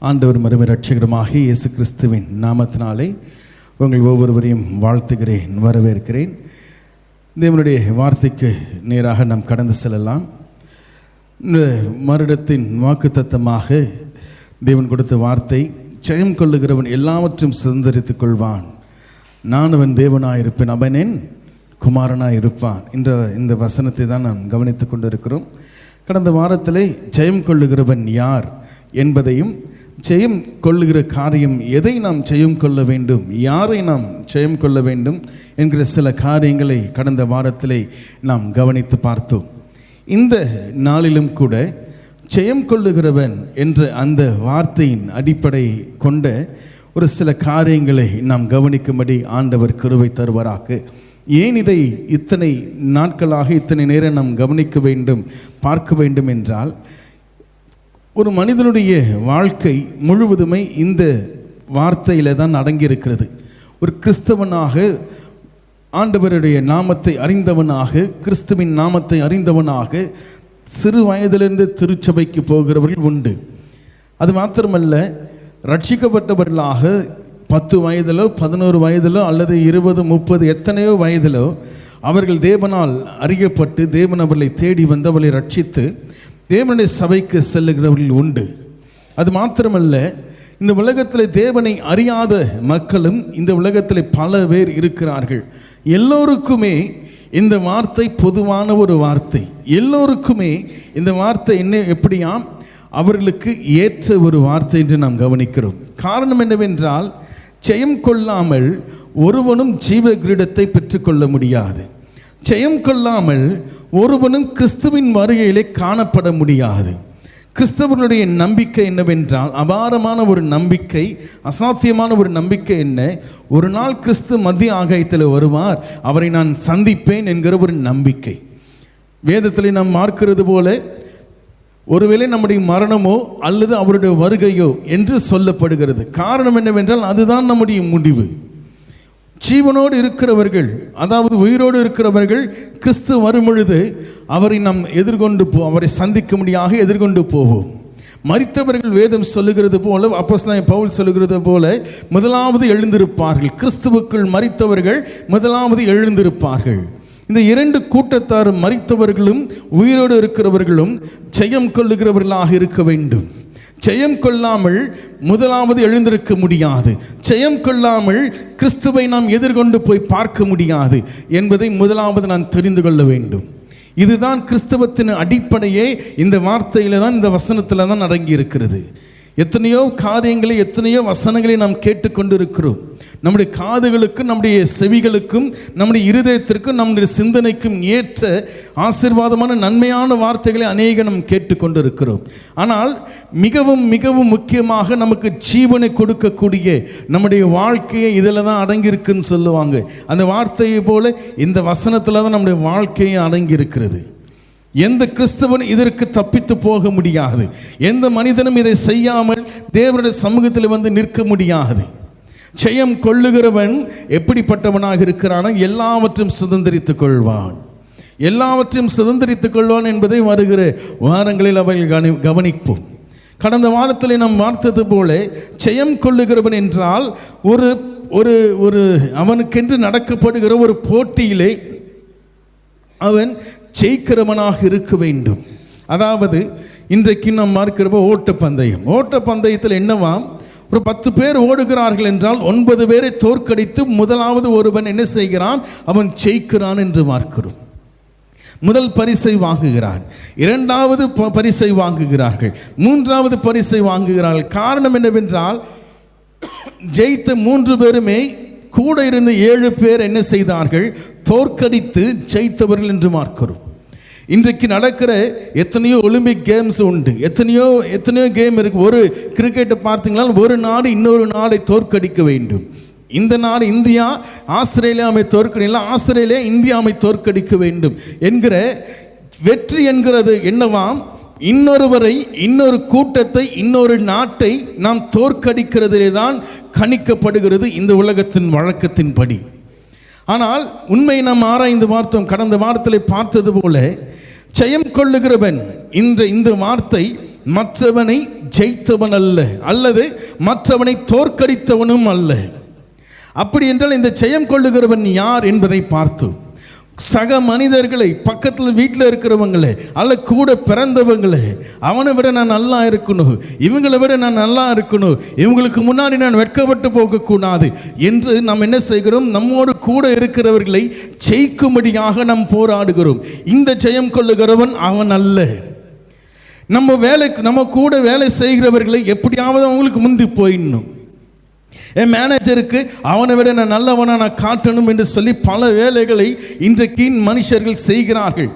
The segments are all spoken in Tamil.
ஆண்டவர் மறுமை இரட்சகருமாக இயேசு கிறிஸ்துவின் நாமத்தினாலே உங்கள் ஒவ்வொருவரையும் வாழ்த்துகிறேன், வரவேற்கிறேன். தேவனுடைய வார்த்தைக்கு நேராக நாம் கடந்து செல்லலாம். இந்த வருடத்தின் வாக்குத்தத்தமாக தேவன் கொடுத்த வார்த்தை, ஜெயம் கொள்ளுகிறவன் எல்லாவற்றையும் சுதந்திரித்துக் கொள்வான், நான் அவன் தேவனாயிருப்பேன், அவன் என் குமாரனாயிருப்பான். இந்த வசனத்தை தான் நாம் கவனித்து கொண்டு இருக்கிறோம். கடந்த வாரத்திலே ஜெயம் கொள்ளுகிறவன் யார் என்பதையும், ஜெயம் கொள்ளுகிற காரியம் எதை நாம் ஜெயம் கொள்ள வேண்டும், யாரை நாம் ஜெயம் கொள்ள வேண்டும் என்கிற சில காரியங்களை கடந்த வாரத்திலே நாம் கவனித்து பார்த்தோம். இந்த நாளிலும் கூட ஜெயம் கொள்ளுகிறவன் என்ற அந்த வார்த்தையின் அடிப்படை கொண்ட ஒரு சில காரியங்களை நாம் கவனிக்கும்படி ஆண்டவர் கிருபை தருவாராக. ஏன் இதை இத்தனை நாட்களாக இத்தனை நேரம் நாம் கவனிக்க வேண்டும், பார்க்க வேண்டும் என்றால், ஒரு மனிதனுடைய வாழ்க்கை முழுவதுமே இந்த வார்த்தையில் தான் அடங்கியிருக்கிறது. ஒரு கிறிஸ்தவனாக, ஆண்டவருடைய நாமத்தை அறிந்தவனாக, கிறிஸ்துவின் நாமத்தை அறிந்தவனாக சிறு வயதிலிருந்து திருச்சபைக்கு போகிறவர்கள் உண்டு. அது மாத்திரமல்ல, ரட்சிக்கப்பட்டவர்களாக 10 வயதிலோ 11 வயதிலோ அல்லது 20, 30 எத்தனையோ வயதிலோ அவர்கள் தேவனால் அறியப்பட்டு தேவன் அவர்களை தேடி வந்து அவர்களை ரட்சித்து தேவனுடைய சபைக்கு செல்லுகிறவர்கள் உண்டு. அது மாத்திரமல்ல, இந்த உலகத்தில் தேவனை அறியாத மக்களும் இந்த உலகத்தில் பல பேர் இருக்கிறார்கள். எல்லோருக்குமே இந்த வார்த்தை பொதுவான ஒரு வார்த்தை. எல்லோருக்குமே இந்த வார்த்தை எப்படியாம் அவர்களுக்கு ஏற்ற ஒரு வார்த்தை என்று நாம் கவனிக்கிறோம். காரணம் என்னவென்றால், ஜெயம் கொள்ளாமல் ஒருவனும் ஜீவ கிரீடத்தை பெற்றுக்கொள்ள முடியாது. ஜெயம் கொள்ளாமல் ஒருவனும் கிறிஸ்துவின் வருகையிலே காணப்பட முடியாது. கிறிஸ்தவர்களுடைய நம்பிக்கை என்னவென்றால், அபாரமான ஒரு நம்பிக்கை, அசாத்தியமான ஒரு நம்பிக்கை. என்ன? ஒரு நாள் கிறிஸ்து மத்திய ஆகாயத்தில் வருவார், அவரை நான் சந்திப்பேன் என்கிற ஒரு நம்பிக்கை. வேதத்தில் நாம் பார்க்கிறது போல, ஒருவேளை நம்முடைய மரணமோ அல்லது அவருடைய வருகையோ என்று சொல்லப்படுகிறது. காரணம் என்னவென்றால், அதுதான் நம்முடைய முடிவு. ஜீவனோடு இருக்கிறவர்கள், அதாவது உயிரோடு இருக்கிறவர்கள், கிறிஸ்து வரும் பொழுது அவரை நாம் அவரை சந்திக்கும்படியாக எதிர்கொண்டு போவோம். மரித்தவர்கள் வேதம் சொல்லுகிறது போல, அப்போஸ்தலனாகிய பவுல் சொல்லுகிறது போல, முதலாவது எழுந்திருப்பார்கள். கிறிஸ்துவுக்குள் மரித்தவர்கள் முதலாவது எழுந்திருப்பார்கள். இந்த 2 கூட்டத்தார், மரித்தவர்களும் உயிரோடு இருக்கிறவர்களும் ஜெயம் கொள்ளுகிறவர்களாக இருக்க வேண்டும். ஜெயம் கொள்ளாமல் முதலாவது எழுந்திருக்க முடியாது. ஜெயம் கொள்ளாமல் கிறிஸ்துவை நாம் எதிர்கொண்டு போய் பார்க்க முடியாது என்பதை முதலாவது நான் தெரிந்து கொள்ள வேண்டும். இதுதான் கிறிஸ்தவத்தின் அடிப்படையே இந்த வார்த்தையில் தான், இந்த வசனத்தில் தான் அடங்கி இருக்கிறது. எத்தனையோ காரியங்களை, எத்தனையோ வசனங்களை நாம் கேட்டுக்கொண்டு இருக்கிறோம். நம்முடைய காதுகளுக்கும் நம்முடைய செவிகளுக்கும் நம்முடைய இருதயத்திற்கும் நம்முடைய சிந்தனைக்கும் ஏற்ற ஆசீர்வாதமான நன்மையான வார்த்தைகளை அநேக நாம் கேட்டுக்கொண்டு இருக்கிறோம். ஆனால் மிகவும் மிகவும் முக்கியமாக நமக்கு ஜீவனை கொடுக்கக்கூடிய நம்முடைய வாழ்க்கையை இதில் தான் அடங்கியிருக்குன்னு சொல்லுவாங்க. அந்த வார்த்தையை போல இந்த வசனத்தில் தான் நம்முடைய வாழ்க்கையை அடங்கியிருக்கிறது. எந்த கிறிஸ்தவனும் இதற்கு தப்பித்து போக முடியாது. எந்த மனிதனும் இதை செய்யாமல் தேவனுடைய சமூகத்தில் வந்து நிற்க முடியாது. ஜெயம் கொள்ளுகிறவன் எப்படிப்பட்டவனாக இருக்கிறான்? எல்லாவற்றையும் சுதந்திரித்துக் கொள்வான். எல்லாவற்றையும் சுதந்திரித்துக் கொள்வான் என்பதை வருகிற வாரங்களில் அவர்கள் கவனிப்போம். கடந்த வாரத்தில் நாம் பார்த்தது போல, ஜெயம் கொள்ளுகிறவன் என்றால் ஒரு ஒரு ஒரு அவனுக்கென்று நடக்கப்படுகிற ஒரு போட்டியிலே அவன் ஜெயிக்கிறவனாக இருக்க வேண்டும். அதாவது இன்றைக்கு நாம் பார்க்கிறப்ப ஓட்டப்பந்தயத்தில் என்னவாம், ஒரு 10 பேர் ஓடுகிறார்கள் என்றால் 9 பேரை தோற்கடித்து முதலாவது ஒருவன் என்ன செய்கிறான்? அவன் ஜெயிக்கிறான் என்று பார்க்கிறோம். முதல் பரிசை வாங்குகிறான், 2வது பரிசை வாங்குகிறார்கள், 3வது பரிசை வாங்குகிறார்கள். காரணம் என்னவென்றால், ஜெயித்த 3 பேருமே கூட இருந்த 7 பேர் என்ன செய்தார்கள்? தோற்கடித்து ஜெயித்தவர்கள் என்று பார்க்கிறோம். இன்றைக்கு நடக்கிற எத்தனையோ ஒலிம்பிக் கேம்ஸ் உண்டு, எத்தனையோ கேம் இருக்கு. ஒரு கிரிக்கெட்டை பார்த்தீங்கன்னா, ஒரு நாடு இன்னொரு நாடை தோற்கடிக்க வேண்டும். இந்த நாடு இந்தியா ஆஸ்திரேலியாவை தோற்கடிக்கலாம், ஆஸ்திரேலியா இந்தியாவை தோற்கடிக்க வேண்டும் என்கிற வெற்றி என்கிறது என்னவாம்? இன்னொருவரை, இன்னொரு கூட்டத்தை, இன்னொரு நாட்டை நாம் தோற்கடிக்கிறதிலே தான் கணிக்கப்படுகிறது இந்த உலகத்தின் வழக்கத்தின்படி. ஆனால் உண்மை நாம் ஆராய்ந்து பார்த்தோம். கடந்த வாரத்தில் பார்த்தது போல, ஜெயம் கொள்ளுகிறவன் இந்த வார்த்தை மற்றவனை ஜெயித்தவன் அல்ல, அல்லது மற்றவனை தோற்கடித்தவனும் அல்ல. அப்படி என்றால் இந்த ஜெயம் கொள்ளுகிறவன் யார் என்பதை பார்த்தோம். சக மனிதர்களை, பக்கத்தில் வீட்டில் இருக்கிறவங்களே அல்ல கூட பிறந்தவங்களே, அவனை விட நான் நல்லா இருக்கணும், இவங்களை விட நான் நல்லா இருக்கணும், இவங்களுக்கு முன்னாடி நான் வெட்கப்பட்டு போகக்கூடாது என்று நாம் என்ன செய்கிறோம்? நம்மோடு கூட இருக்கிறவர்களை ஜெயிக்கும்படியாக நாம் போராடுகிறோம். இந்த ஜெயம் கொள்ளுகிறவன் அவன் அல்ல. நம்ம கூட வேலை செய்கிறவர்களை எப்படியாவது அவங்களுக்கு முந்தி போயிடணும். என் மேனேஜருக்கு அவனை விட நான் நல்லவனா நான் காட்டணும் என்று சொல்லி பல வேலைகளை இன்றைக்கு மனுஷர்கள் செய்கிறார்கள்.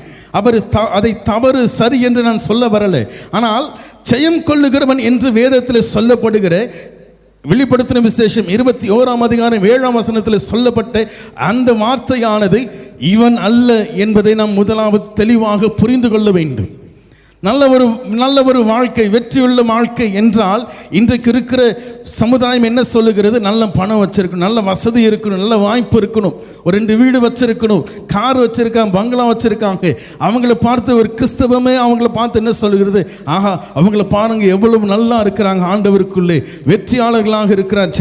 அதை தவறு சரி என்று நான் சொல்ல வரலை. ஆனால் ஜெயம் கொள்ளுகிறவன் என்று வேதத்தில் சொல்லப்படுகிற வெளிப்படுத்தின விசேஷம் 21:7 சொல்லப்பட்ட அந்த வார்த்தையானது இவன் அல்ல என்பதை நாம் முதலாவது தெளிவாக புரிந்து கொள்ள வேண்டும். நல்ல ஒரு வாழ்க்கை, வெற்றியுள்ள வாழ்க்கை என்றால் இன்றைக்கு இருக்கிற சமுதாயம் என்ன சொல்லுகிறது? நல்ல பணம் வச்சிருக்கணும், நல்ல வசதி இருக்கணும், நல்ல வாய்ப்பு இருக்கணும், ஒரு 2 வீடு வச்சிருக்கணும், கார் வச்சிருக்காங்க, பங்களா வச்சிருக்காங்க. அவங்கள பார்த்து ஒரு கிறிஸ்தவமே அவங்கள பார்த்து என்ன சொல்லுகிறது? ஆஹா, அவங்கள பாருங்க எவ்வளவு நல்லா இருக்கிறாங்க, ஆண்டவருக்குள்ளே வெற்றியாளர்களாக இருக்கிறார்,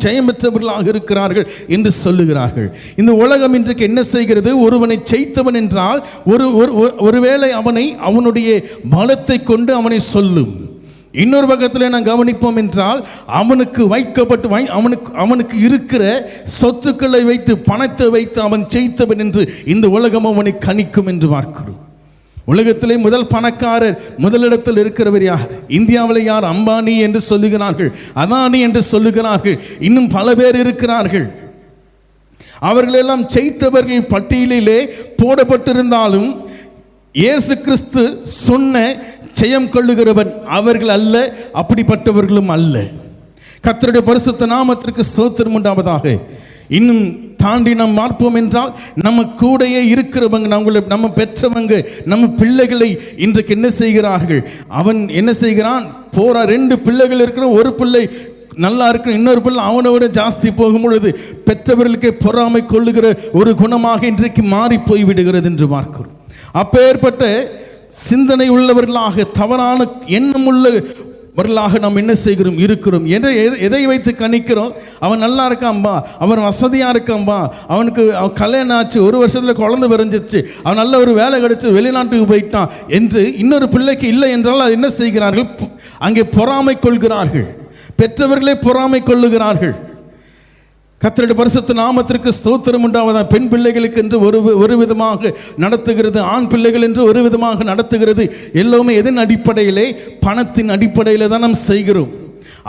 ஜெயம் பெற்றவர்களாக இருக்கிறார்கள் என்று சொல்லுகிறார்கள். இந்த உலகம் இன்றைக்கு என்ன செய்கிறது? ஒருவனை ஜெயித்தவன் என்றால் ஒருவேளை அவனுடைய பலத்தை கொண்டு அவனை சொல்லும். இன்னொரு பக்கத்தில் நான் கவனிப்போம் என்றால் அவனுக்கு வைக்கப்பட்டு அவனுக்கு இருக்கிற சொத்துக்களை வைத்து, பணத்தை வைத்து அவன் ஜெயித்தவன் என்று இந்த உலகம் அவனை கணிக்கும் என்று பார்க்கிறோம். உலகத்திலே முதல் பணக்காரர், முதலிடத்தில் இருக்கிறவர் யார்? இந்தியாவில் யார்? அம்பானி என்று சொல்லுகிறார்கள், அதானி என்று சொல்லுகிறார்கள், இன்னும் பல பேர் இருக்கிறார்கள். அவர்களெல்லாம் ஜெயித்தவர்கள் பட்டியலிலே போடப்பட்டிருந்தாலும் இயேசு கிறிஸ்து சொன்ன ஜெயம் கொள்ளுகிறவன் அவர்கள் அல்ல, அப்படிப்பட்டவர்களும் அல்ல. கர்த்தருடைய பரிசுத்த நாமத்திற்கு ஸ்தோத்திரம் உண்டாவதாக. இன்னும் தாண்டி நாம் பார்ப்போம் என்றால் நம்ம கூடையே இருக்கிறவங்க, நம்ம பெற்றவங்க, நம்ம பிள்ளைகளை இன்றைக்கு என்ன செய்கிறார்கள்? அவன் என்ன செய்கிறான்? 2 பிள்ளைகள் இருக்கிற, ஒரு பிள்ளை நல்லா இருக்கணும், இன்னொரு பிள்ளை அவனை விட ஜாஸ்தி போகும் பொழுது பெற்றவர்களுக்கே பொறாமை கொள்ளுகிற ஒரு குணமாக இன்றைக்கு மாறி போய் விடுகிறது என்று பார்க்கிறோம். அப்பேற்பட்ட சிந்தனை உள்ளவர்களாக, தவறான எண்ணம் உள்ளவர்களாக நாம் என்ன செய்கிறோம்? இருக்கிறோம். எதை வைத்து கணிக்கிறோம்? அவன் நல்லா இருக்கான்பா, அவன் வசதியாக இருக்கான்பா, அவனுக்கு கல்யாணம் ஆச்சு, 1 வருஷத்தில் குழந்தை பிறந்துச்சு, அவன் நல்ல ஒரு வேலை கிடைச்சி வெளிநாட்டுக்கு போயிட்டான் என்று இன்னொரு பிள்ளைக்கு இல்லை என்றால் அது என்ன செய்கிறார்கள்? அங்கே பொறாமை கொள்கிறார்கள். பெற்றவர்களே பொறாமை கொள்ளுகிறார்கள். கர்த்தருடைய பரிசுத்த நாமத்திற்கு ஸ்தோத்திரம் உண்டாவதா. பெண் பிள்ளைகளுக்கு என்று ஒரு விதமாக நடத்துகிறது, ஆண் பிள்ளைகள் என்று ஒரு விதமாக நடத்துகிறது. எல்லாமே எதன் அடிப்படையிலே? பணத்தின் அடிப்படையில் தான் நாம் செய்கிறோம்.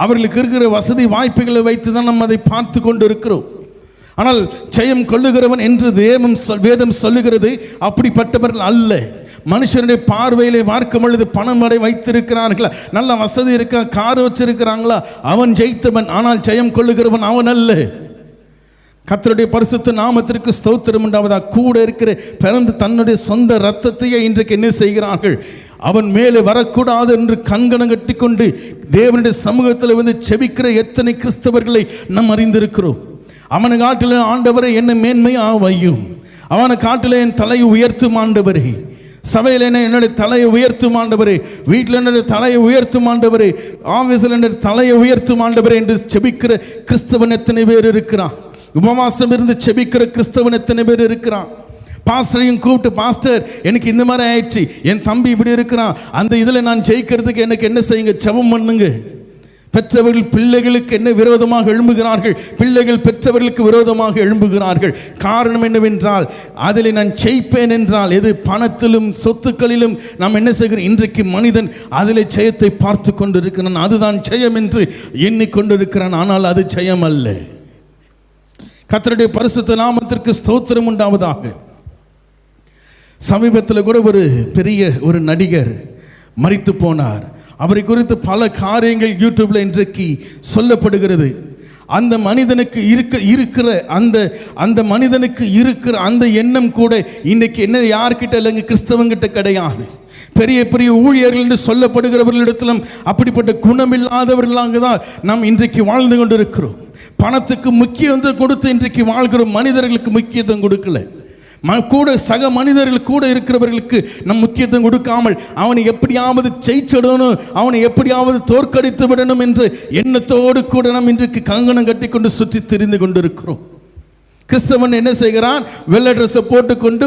அவர்களுக்கு இருக்கிற வசதி வாய்ப்புகளை வைத்து தான் நம்ம அதை பார்த்து கொண்டு இருக்கிறோம். ஆனால் ஜெயம் கொள்ளுகிறவன் என்று வேதம் சொல்லுகிறது அப்படிப்பட்டவர்கள் அல்ல. மனுஷனுடைய பார்வையிலே பார்க்கும் பொழுது பணம் வரை வைத்திருக்கிறார்களா, நல்ல வசதி இருக்கா, கார் வச்சிருக்கிறாங்களா, அவன் ஜெயித்தவன். ஆனால் ஜெயம் கொள்ளுகிறவன் அவன் அல்ல. கர்த்தருடைய பரிசுத்த நாமத்திற்கு ஸ்தோத்திரம் உண்டாவதா. கூட இருக்கிற பிறந்து தன்னுடைய சொந்த ரத்தத்தையே இன்றைக்கு என்ன செய்கிறார்கள்? அவன் மேலே வரக்கூடாது என்று கங்கணம் கட்டி கொண்டு தேவனுடைய சமூகத்தில் வந்து செபிக்கிற எத்தனை கிறிஸ்தவர்களை நாம் அறிந்திருக்கிறோம். அவனை காட்டிலே ஆண்டவரை என்ன மேன்மையாக வையும், அவனை காட்டிலே என் தலையை உயர்த்தும் ஆண்டவரே, சபையில் என்னுடைய தலையை உயர்த்தும் ஆண்டவரே, வீட்டில் என்னுடைய தலையை உயர்த்தும் ஆண்டவரே, ஆஃபீஸில் என்னுடைய தலையை உயர்த்தும் ஆண்டவரே என்று செபிக்கிற கிறிஸ்தவன் எத்தனை பேர் இருக்கிறான்? உபவாசம் இருந்து செபிக்கிற கிறிஸ்தவன் எத்தனை பேர் இருக்கிறான்? பாஸ்டரையும் கூப்பிட்டு, பாஸ்டர் எனக்கு இந்த மாதிரி ஆயிடுச்சு, என் தம்பி இப்படி இருக்கிறான், அந்த இதில் நான் ஜெயிக்கிறதுக்கு எனக்கு என்ன செய்யுங்க, ஜெபம் பண்ணுங்க. பெற்றவர்கள் பிள்ளைகளுக்கு என்ன விரோதமாக எழும்புகிறார்கள், பிள்ளைகள் பெற்றவர்களுக்கு விரோதமாக எழும்புகிறார்கள். காரணம் என்னவென்றால் அதில் நான் ஜெயிப்பேன் என்றால் எது? பணத்திலும் சொத்துக்களிலும் நாம் என்ன செய்கிறோம்? இன்றைக்கு மனிதன் அதில் ஜெயத்தை பார்த்து கொண்டு இருக்கிறான், அதுதான் ஜெயம் என்று எண்ணிக்கொண்டிருக்கிறான். ஆனால் அது ஜெயம் அல்ல. கர்த்தருடைய பரிசுத்த நாமத்திற்கு ஸ்தோத்திரம் உண்டாவதாக. சமீபத்தில் கூட ஒரு பெரிய ஒரு நடிகர் மரித்து போனார். அவரை குறித்து பல காரியங்கள் யூடியூப்ல இன்றைக்கு சொல்லப்படுகிறது. அந்த மனிதனுக்கு இருக்கிற அந்த மனிதனுக்கு இருக்கிற அந்த எண்ணம் கூட இன்னைக்கு என்ன யார்கிட்ட இல்லைங்க, கிறிஸ்தவங்கிட்ட கிடையாது. பெரிய பெரிய ஊழியர்கள் என்று சொல்லப்படுகிறவர்களிடத்திலும் அப்படிப்பட்ட குணமில்லாதவர்களாக தான் நாம் இன்றைக்கு வாழ்ந்து கொண்டு இருக்கிறோம். பணத்துக்கு முக்கியத்துவம் கொடுத்து இன்றைக்கு வாழ்கிறோம், மனிதர்களுக்கு முக்கியத்துவம் கொடுக்கல. கூட சக மனிதர்கள் கூட இருக்கிறவர்களுக்கு நம் முக்கியத்துவம் கொடுக்காமல் அவனை எப்படியாவது ஜெயிச்சிடணும், அவனை எப்படியாவது தோற்கடித்து விடணும் என்ற எண்ணத்தோடு கூட நாம் இன்றைக்கு கங்கணம் கட்டி கொண்டு சுற்றி திரிந்து கொண்டிருக்கிறோம். கிறிஸ்தவன் என்ன செய்கிறான்? வெள்ளை ட்ரெஸ்ஸை போட்டுக்கொண்டு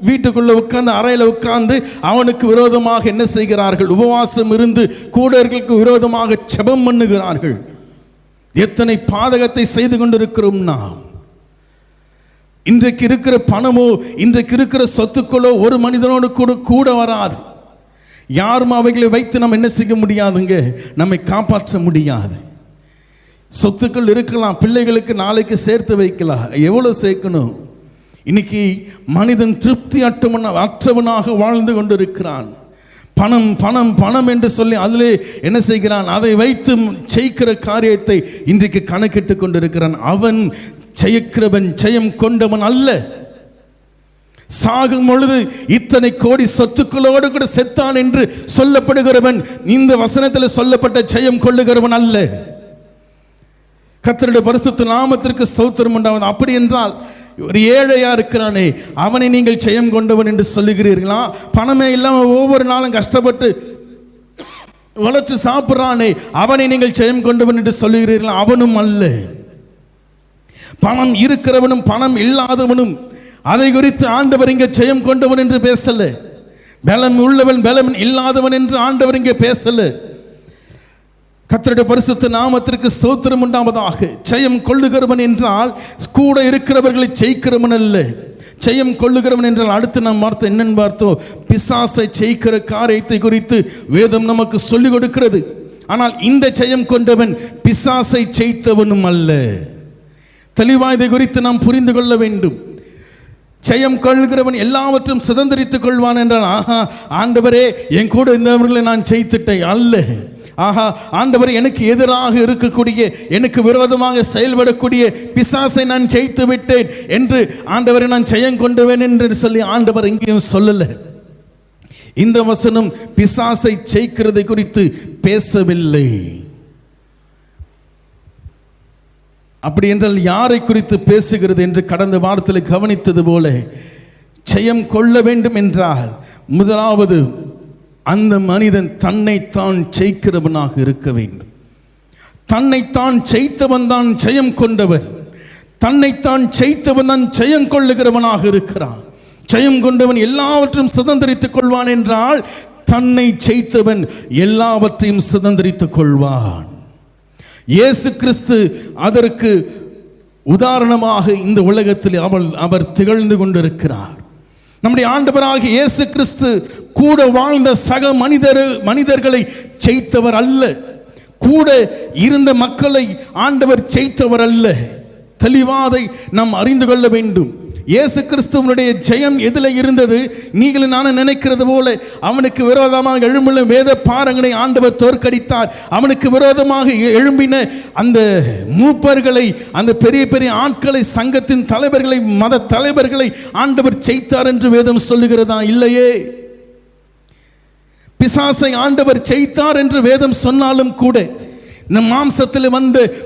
வீட்டுக்குள்ளே உட்கார்ந்து அறையில் உட்கார்ந்து அவனுக்கு விரோதமாக என்ன செய்கிறார்கள்? உபவாசம் இருந்து கூடர்களுக்கு விரோதமாக ஜெபம் பண்ணுகிறார்கள். எத்தனை பாதகத்தை செய்து கொண்டிருக்கிறோம் நாம். இன்றைக்கு இருக்கிற பணமோ இன்றைக்கு இருக்கிற சொத்துக்களோ ஒரு மனிதனோடு கூட வராது. யாரும் அவைகளை வைத்து நம்ம என்ன செய்ய முடியாதுங்க, நம்மை காப்பாற்ற முடியாது. சொத்துக்கள் இருக்கலாம், பிள்ளைகளுக்கு நாளைக்கு சேர்த்து வைக்கலாம். எவ்வளோ சேர்க்கணும்? இன்னைக்கு மனிதன் திருப்தி அற்றவனாக வாழ்ந்து கொண்டிருக்கிறான். பணம் பணம் பணம் என்று சொல்லி அதிலே என்ன செய்கிறான்? அதை வைத்து ஜெயிக்கிற காரியத்தை இன்றைக்கு கணக்கிட்டு கொண்டிருக்கிறான். அவன் ஜெயிக்கிறவன் ஜெயம் கொண்டவன் அல்ல. சாகும் பொழுது இத்தனை கோடி சொத்துக்களோடு கூட செத்தான் என்று சொல்லப்படுகிறவன் இந்த வசனத்தில் சொல்லப்பட்ட ஜெயம் கொள்ளுகிறவன் அல்ல. கர்த்தருடைய பரிசுத்த நாமத்திற்கு ஸ்தோத்திரம் உண்டாவது. அப்படி என்றால் ஒரு ஏழையா இருக்கிறானே அவனை நீங்கள் ஜெயம் கொண்டவன் என்று சொல்லுகிறீர்களா? பணமே இல்லாமல் ஒவ்வொரு நாளும் கஷ்டப்பட்டு வளர்ச்சி சாப்பிட்றானே அவனை நீங்கள் ஜெயம் கொண்டவன் என்று சொல்லுகிறீர்களா? அவனும் அல்ல. பணம் இருக்கிறவனும் பணம் இல்லாதவனும் அதை குறித்து ஆண்டவர் இங்கே ஜெயம் கொண்டவன் என்று பேசல. பலம் உள்ளவன் பலம் இல்லாதவன் என்று ஆண்டவர் இங்கே பேசல. கர்த்தருடைய பரிசுத்த நாமத்திற்கு ஸ்தோத்திரம் உண்டாவதாக. ஜெயம் கொள்ளுகிறவன் என்றால் கூட இருக்கிறவர்களை ஜெயிக்கிறவன் அல்ல. ஜெயம் கொள்ளுகிறவன் என்றால் அடுத்து நாம் பார்த்தோம், என்னன்னு பார்த்தோம்? பிசாசை ஜெயிக்கிற காரியத்தை குறித்து வேதம் நமக்கு சொல்லிக் கொடுக்கிறது. ஆனால் இந்த ஜெயம் கொண்டவன் பிசாசை ஜெயித்தவனும் அல்ல. தெளிவாக இதை குறித்து நாம் புரிந்து கொள்ள வேண்டும். ஜெயம் கொள்கிறவன் எல்லாவற்றும் சுதந்திரித்துக் கொள்வான் என்றால், ஆஹா ஆண்டவரே என் கூட இருந்தவர்களை நான் ஜெயித்துட்டேன் அல்ல. ஆஹா ஆண்டவர் எனக்கு எதிராக இருக்கக்கூடிய எனக்கு விரோதமாக செயல்படக்கூடிய பிசாசை நான் ஜெயித்து விட்டேன் என்று ஆண்டவரை நான் ஜெயம் கொண்டுவேன் என்று சொல்லி ஆண்டவர் எங்கேயும் சொல்லல. இந்த வசனம் பிசாசை ஜெயிக்கிறதை குறித்து பேசவில்லை. அப்படி என்றால் யாரை குறித்து பேசுகிறது என்று கடந்த வாரத்தில் கவனித்தது போல, ஜெயம் கொள்ள வேண்டும் என்றால் முதலாவது அந்த மனிதன் தன்னைத்தான் ஜெயிக்கிறவனாக இருக்க வேண்டும். தன்னைத்தான் ஜெயித்தவன் தான் ஜெயம் கொண்டவன். தன்னைத்தான் ஜெயித்தவன் தான் ஜெயம் கொள்ளுகிறவனாக இருக்கிறான். ஜெயம் கொண்டவன் எல்லாவற்றையும் சுதந்திரித்துக் கொள்வான் என்றால் தன்னை ஜெயித்தவன் எல்லாவற்றையும் சுதந்திரித்துக் கொள்வான். இயேசு கிறிஸ்து அதற்கு உதாரணமாக இந்த உலகத்தில் அவர் திகழ்ந்து கொண்டிருக்கிறார். நம்முடைய ஆண்டவராகிய இயேசு கிறிஸ்து கூட வாழ்ந்த சக மனிதர்களை ஜெயித்தவர் அல்ல. கூட இருந்த மக்களை ஆண்டவர் ஜெயித்தவர் அல்ல. தெளிவாதை நாம் அறிந்து கொள்ள வேண்டும். இயேசு கிறிஸ்துவனுடைய ஜெயம் எதில் இருந்தது? நீங்களும் நானும் நினைக்கிறது போல அவனுக்கு விரோதமாக எழும்பின வேத பாரங்களை ஆண்டவர் தோற்கடித்தார். அவனுக்கு விரோதமாக எழும்பின அந்த மூப்பர்களை, அந்த பெரிய பெரிய ஆட்களை, சங்கத்தின் தலைவர்களை, மத தலைவர்களை ஆண்டவர் ஜெயித்தார் என்று வேதம் சொல்லுகிறதா? இல்லையே. பிசாசை ஆண்டவர் ஜெயித்தார் என்று வேதம் சொன்னாலும் கூட இந்த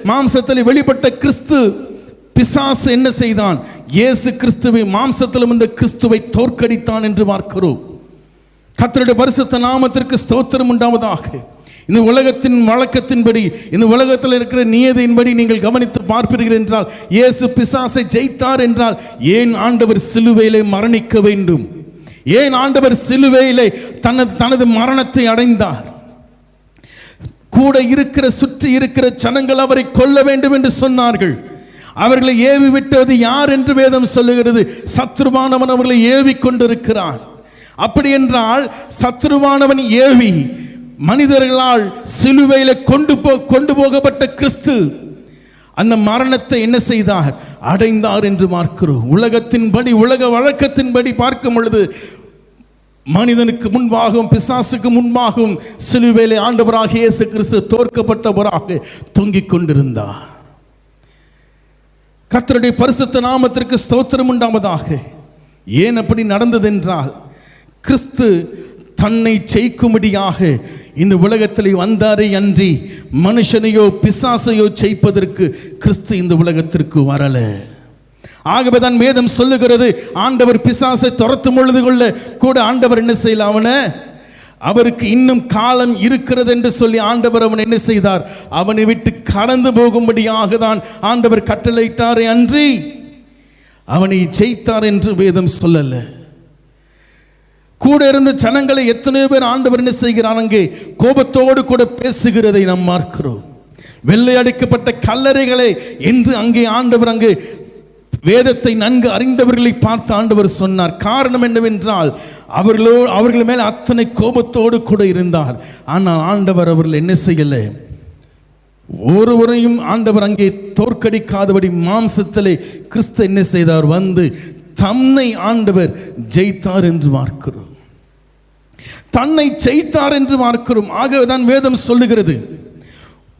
மாம்சத்தில் வெளிப்பட்ட கிறிஸ்து பிசாசு என்ன செய்தான்? இயேசு கிறிஸ்துவை மாம்சத்திலும் இந்த கிறிஸ்துவை தோற்கடித்தான் என்று பார்க்கிறோம். கர்த்தருடைய பரிசுத்த நாமத்திற்கு ஸ்தோத்திரம் உண்டாவதாக. இந்த உலகத்தின் வழக்கத்தின்படி, இந்த உலகத்தில் இருக்கிற நியதியின்படி நீங்கள் கவனித்து பார்ப்பீர்கள் என்றால், இயேசு பிசாசை ஜெயித்தார் என்றால் ஏன் ஆண்டவர் சிலுவையிலே மரணிக்க வேண்டும்? ஏன் ஆண்டவர் சிலுவையிலே தனது மரணத்தை அடைந்தார்? கூட இருக்கிற சுற்றி இருக்கிற ஜனங்கள் அவரை கொல்ல வேண்டும் என்று சொன்னார்கள். அவர்களை ஏவி விட்டது யார் என்று வேதம் சொல்லுகிறது? சத்ருவானவன் அவர்களை ஏவி கொண்டிருக்கிறான். அப்படி என்றால் சத்ருவானவன் ஏவி மனிதர்களால் சிலுவையில கொண்டு போகப்பட்ட கிறிஸ்து அந்த மரணத்தை என்ன செய்தார்? அடைந்தார் என்று பார்க்கிறோம். உலகத்தின்படி, உலக வழக்கத்தின்படி பார்க்கும் பொழுது மனிதனுக்கு முன்பாகவும் பிசாசுக்கு முன்பாகவும் சிலுவையிலே ஆண்டவராகிய இயேசு கிறிஸ்து தோற்கப்பட்டவராக தொங்கிக் கொண்டிருந்தார். கர்த்தருடைய பரிசுத்த நாமத்திற்கு ஸ்தோத்திரம் உண்டாவதாக. ஏன் அப்படி நடந்தது என்றால், கிறிஸ்து தன்னை ஜெயிக்கும்படியாக இந்த உலகத்தில் வந்தாரே அன்றி மனுஷனையோ பிசாசையோ ஜெயிப்பதற்கு கிறிஸ்து இந்த உலகத்திற்கு வரல. ஆகவே தான் வேதம் சொல்லுகிறது, ஆண்டவர் பிசாசை துரத்தும் பொழுது கூட ஆண்டவர் என்ன செய்யல, அவருக்கு இன்னும் காலம் இருக்கிறது என்று சொல்லி ஆண்டவர் அவன் என்ன செய்தார், அவனை விட்டு கடந்து போகும்படியாக தான் ஆண்டவர் கட்டளையிட்டாரே அன்றி அவனை ஜெயித்தார் என்று வேதம் சொல்லல. கூட இருந்த ஜனங்களை எத்தனையோ பேர் ஆண்டவர் என்ன செய்கிறார், அங்கே கோபத்தோடு கூட பேசுகிறதை நாம் பார்க்கிறோம். வெள்ளை அடிக்கப்பட்ட கல்லறைகளை என்று அங்கே ஆண்டவர் அங்கு வேதத்தை நன்கு அறிந்தவர்களை பார்த்து ஆண்டவர் சொன்னார். காரணம் என்னவென்றால் அவர்கள் மேல் அத்தனை கோபத்தோடு கூட இருந்தார். ஆனால் ஆண்டவர் அவர்கள் என்ன செய்யலை, ஒருவரையும் ஆண்டவர் அங்கே தோற்கடிக்காதபடி மாம்சத்திலே கிறிஸ்து என்ன செய்தார், வந்து தன்னை ஆண்டவர் ஜெயித்தார் என்று பார்க்கிறோம். தன்னை ஜெயித்தார் என்று பார்க்கிறோம். ஆகவேதான் வேதம் சொல்லுகிறது,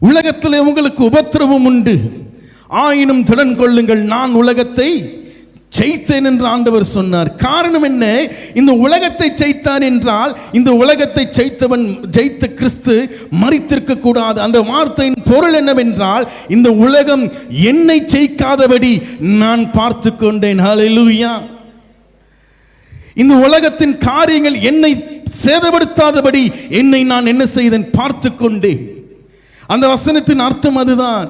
உலகத்திலே உங்களுக்கு உபத்திரவம் உண்டு, ஆயினும் திடன் கொள்ளுங்கள், நான் உலகத்தை ஜெயித்தேன் என்று ஆண்டவர் சொன்னார். காரணம் என்ன, இந்த உலகத்தை ஜெயித்தான் என்றால் இந்த உலகத்தை ஜெயித்த கிறிஸ்து மரித்திருக்க கூடாது. அந்த வார்த்தையின் பொருள் என்னவென்றால், இந்த உலகம் என்னை ஜெயிக்காதபடி நான் பார்த்து கொண்டேன். ஹல்லேலூயா. இந்த உலகத்தின் காரியங்கள் என்னை சேதப்படுத்தாதபடி என்னை நான் என்ன செய்தேன், பார்த்து கொண்டேன். அந்த வசனத்தின் அர்த்தம் அதுதான்.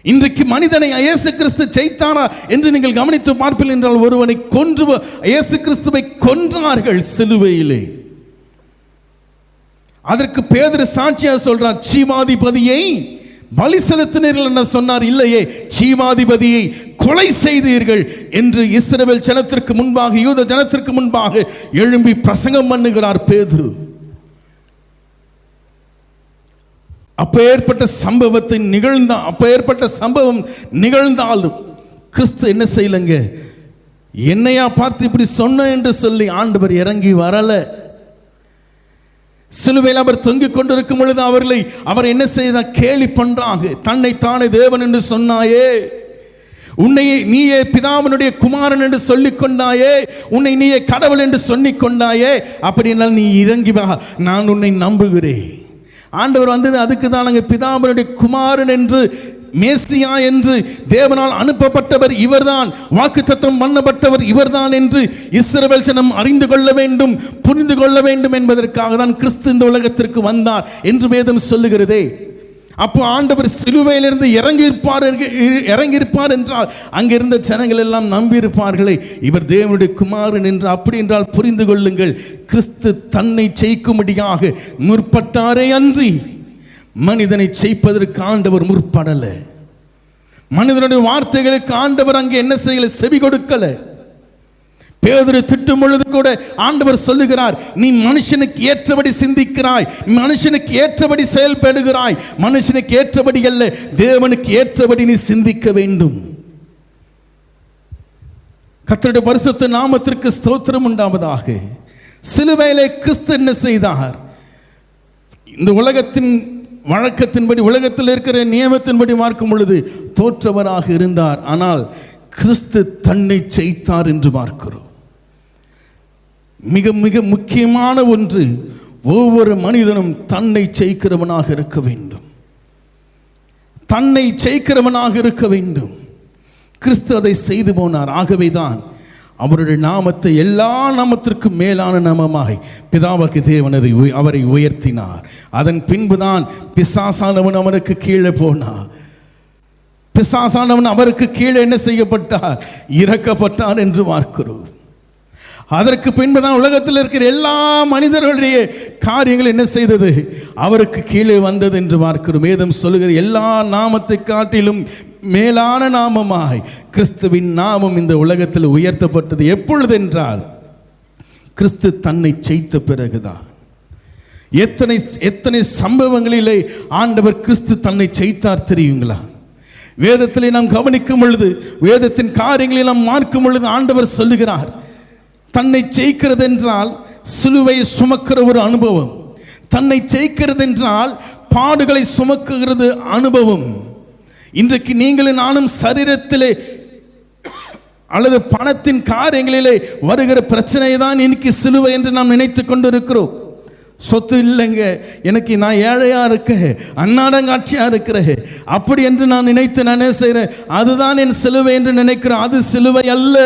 இன்றைக்கு மனிதனை இயேசு கிறிஸ்து ஜெயித்தாரா என்று நீங்கள் கவனித்து பார்ப்பீர்கள் என்றால், ஒருவனை கொன்று இயேசு கிறிஸ்துவை கொன்றார்கள் சிலுவையிலே. அதற்கு பேதுரு சாட்சியா சொல்றார், ஜீவாதிபதியை பலி செலுத்தினீர்கள் என்று சொன்னார். இல்லையே, ஜீவாதிபதியை கொலை செய்தீர்கள் என்று இஸ்ரவேல் ஜனத்திற்கு முன்பாக, யூத ஜனத்திற்கு முன்பாக எழும்பி பிரசங்கம் பண்ணுகிறார் பேதுரு. அப்பேற்பட்ட சம்பவம் நிகழ்ந்தாலும் கிறிஸ்து என்ன செய்யலங்க, என்னையா பார்த்து இப்படி சொன்ன என்று சொல்லி ஆண்டவர் இறங்கி வரல. சிலுவையில் அவர் தொங்கிக் கொண்டிருக்கும் பொழுது அவர் என்ன செய்தார், கேலி பண்றாங்க. தன்னை தானே தேவன் என்று சொன்னாயே, உன்னை நீயே பிதாவினுடைய குமாரன் என்று சொல்லிக் கொண்டாயே, உன்னை நீயே கடவுள் என்று சொல்லிக் கொண்டாயே, அப்படினால் நீ இறங்கி வா, நான் உன்னை நம்புகிறேன். ஆண்டவர் வந்தது அதுக்கு தான், நாங்கள் பிதாவினுடைய குமாரன் என்று, மேசியா என்று, தேவனால் அனுப்பப்பட்டவர் இவர்தான், வாக்குத்தத்தம் பண்ணப்பட்டவர் இவர்தான் என்று இஸ்ரவேல் ஜனம் அறிந்து கொள்ள வேண்டும், புரிந்து கொள்ள வேண்டும் என்பதற்காக தான் கிறிஸ்து இந்த உலகத்திற்கு வந்தார் என்று வேதம் சொல்லுகிறதே. அப்போ ஆண்டவர் சிலுவையிலிருந்து இறங்கியிருப்பார் என்றால் அங்கிருந்த ஜனங்கள் எல்லாம் நம்பியிருப்பார்களே, இவர் தேவனுடைய குமாரன் என்று. அப்படி என்றால் புரிந்து கொள்ளுங்கள், கிறிஸ்து தன்னை ஜெயிக்கும்படியாக முற்பட்டாரே அன்றி மனிதனை ஜெயிப்பதற்கு ஆண்டவர் முற்படல. மனிதனுடைய வார்த்தைகளுக்கு ஆண்டவர் அங்கே என்ன செய்யல, செவி கொடுக்கல. பேதுரு திட்டும் பொழுது கூட ஆண்டவர் சொல்லுகிறார், நீ மனுஷனுக்கு ஏற்றபடி சிந்திக்கிறாய், மனுஷனுக்கு ஏற்றபடி செயல்படுகிறாய், மனுஷனுக்கு ஏற்றபடி அல்ல, தேவனுக்கு ஏற்றபடி நீ சிந்திக்க வேண்டும். கர்த்தருடைய பரிசுத்த நாமத்திற்கு ஸ்தோத்திரம் உண்டாவதாக. சிலுவையிலே கிறிஸ்து என்ன செய்தார், இந்த உலகத்தின் வழக்கத்தின்படி, உலகத்தில் இருக்கிற நியமத்தின்படி பார்க்கும் பொழுது தோற்றவராக இருந்தார். ஆனால் கிறிஸ்து தன்னை ஜெயித்தார் என்று பார்க்கிறோம். மிக மிக முக்கியமான ஒன்று, ஒவ்வொரு மனிதனும் தன்னை ஜெயிக்கிறவனாக இருக்க வேண்டும். தன்னை ஜெயிக்கிறவனாக இருக்க வேண்டும். கிறிஸ்து அதை செய்து போனார். ஆகவேதான் அவருடைய நாமத்தை எல்லா நாமத்திற்கும் மேலான நாமமாய் பிதாவாகிய தேவன் அவரை உயர்த்தினார். அதன் பின்புதான் பிசாசானவன் அவனுக்கு கீழே போனார். பிசாசானவன் அவருக்கு கீழே என்ன செய்யப்பட்டார், இறக்கப்பட்டார் என்று பார்க்கிறோம். அதற்கு பின்புதான் உலகத்தில் இருக்கிற எல்லா மனிதர்களுடைய காரியங்கள் என்ன செய்தது, அவருக்கு கீழே வந்தது என்று பார்க்கிறோம். வேதம் சொல்லுகிற எல்லா நாமத்தை காட்டிலும் மேலான நாமமாய் கிறிஸ்துவின் நாமம் இந்த உலகத்தில் உயர்த்தப்பட்டது. எப்பொழுது என்றால், கிறிஸ்து தன்னை ஜெயித்த பிறகுதான். எத்தனை எத்தனை சம்பவங்களிலே ஆண்டவர் கிறிஸ்து தன்னை ஜெயித்தார் தெரியுங்களா? வேதத்திலே நாம் கவனிக்கும் பொழுது, வேதத்தின் காரியங்களை நாம் பார்க்கும் பொழுது ஆண்டவர் சொல்லுகிறார், தன்னை ஜெயிக்கிறது என்றால் சிலுவை சுமக்கிற ஒரு அனுபவம், தன்னை ஜெயிக்கிறது என்றால் பாடுகளை சுமக்குகிறது அனுபவம். இன்றைக்கு நீங்களும் நானும் சரீரத்திலே அல்லது பணத்தின் காரியங்களிலே வருகிற பிரச்சனை தான் இன்னைக்கு சிலுவை என்று நாம் நினைத்து கொண்டிருக்கிறோம். சொத்து இல்லைங்க, எனக்கு நான் ஏழையா இருக்க, அன்னாடங்காட்சியா இருக்கிறேன், அப்படி என்று நான் நினைத்து நானே செய்கிறேன், அதுதான் என் சிலுவை என்று நினைக்கிறேன். அது சிலுவை அல்ல.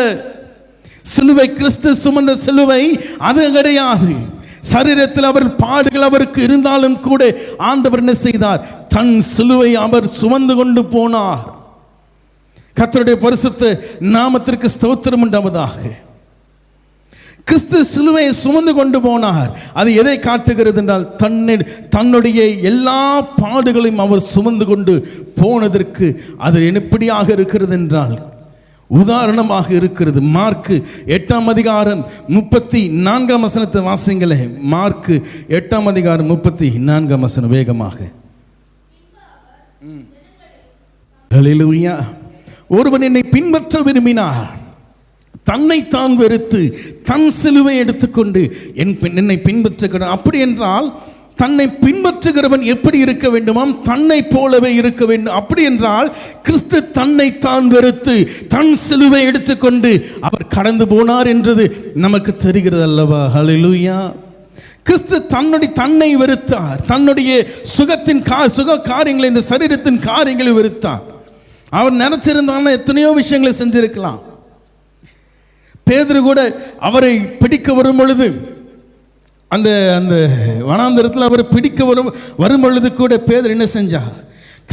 சிலுவை கிறிஸ்து சுமந்த சிலுவை அது கிடையாது. சரீரத்தில் அவர் பாடுகள் அவருக்கு இருந்தாலும் கூட ஆண்டவர் என்ன செய்தார்? தன் சிலுவை அவர் சுமந்து கொண்டு போனார். கர்த்தருடைய பரிசுத்த நாமத்திற்கு ஸ்தோத்திரம் உண்டாவதாக. கிறிஸ்து சிலுவையை சுமந்து கொண்டு போனார். அது எதை காட்டுகிறது என்றால், தன்னுடைய எல்லா பாடுகளையும் அவர் சுமந்து கொண்டு போனதற்கு அது எப்படியாக இருக்கிறது என்றால் உதாரணமாக இருக்கிறது. மார்க்கு 8ஆம் அதிகாரம் 34ஆம் வசனத்தை வாசிங்களே. மார்க்கு 8ஆம் அதிகாரம் 34ஆம் வசனம் வேகமாக. ஹல்லேலூயா. ஒருவன் என்னை பின்பற்ற விரும்பினார், தன்னைத்தான் வெறுத்து தன் சிலுவை எடுத்துக்கொண்டு என்னை பின்பற்றுகிறான். அப்படி என்றால் தன்னை பின்பற்றுகிறவன் எப்படி இருக்க வேண்டுமாம்? தன்னை போலவே இருக்க வேண்டும். அப்படி என்றால் கிறிஸ்து தன்னைத்தான் வெறுத்து தன் சிலுவை எடுத்துக்கொண்டு அவர் கடந்து போனார் என்றது நமக்கு தெரிகிறது அல்லவா? ஹல்லேலூயா. கிறிஸ்து தன்னை வெறுத்தார். தன்னுடைய சுக காரியங்களை, இந்த சரீரத்தின் காரியங்களை வெறுத்தார். அவர் நினைச்சிருந்தாலும் எத்தனையோ விஷயங்களை செஞ்சிருக்கலாம். பேதுரு கூட அவரை பிடிக்க வரும் பொழுது, அந்த அந்த வனாந்தரத்தில் அவரை பிடிக்க வரும் பொழுது கூட பேதுரு என்ன செஞ்சார்?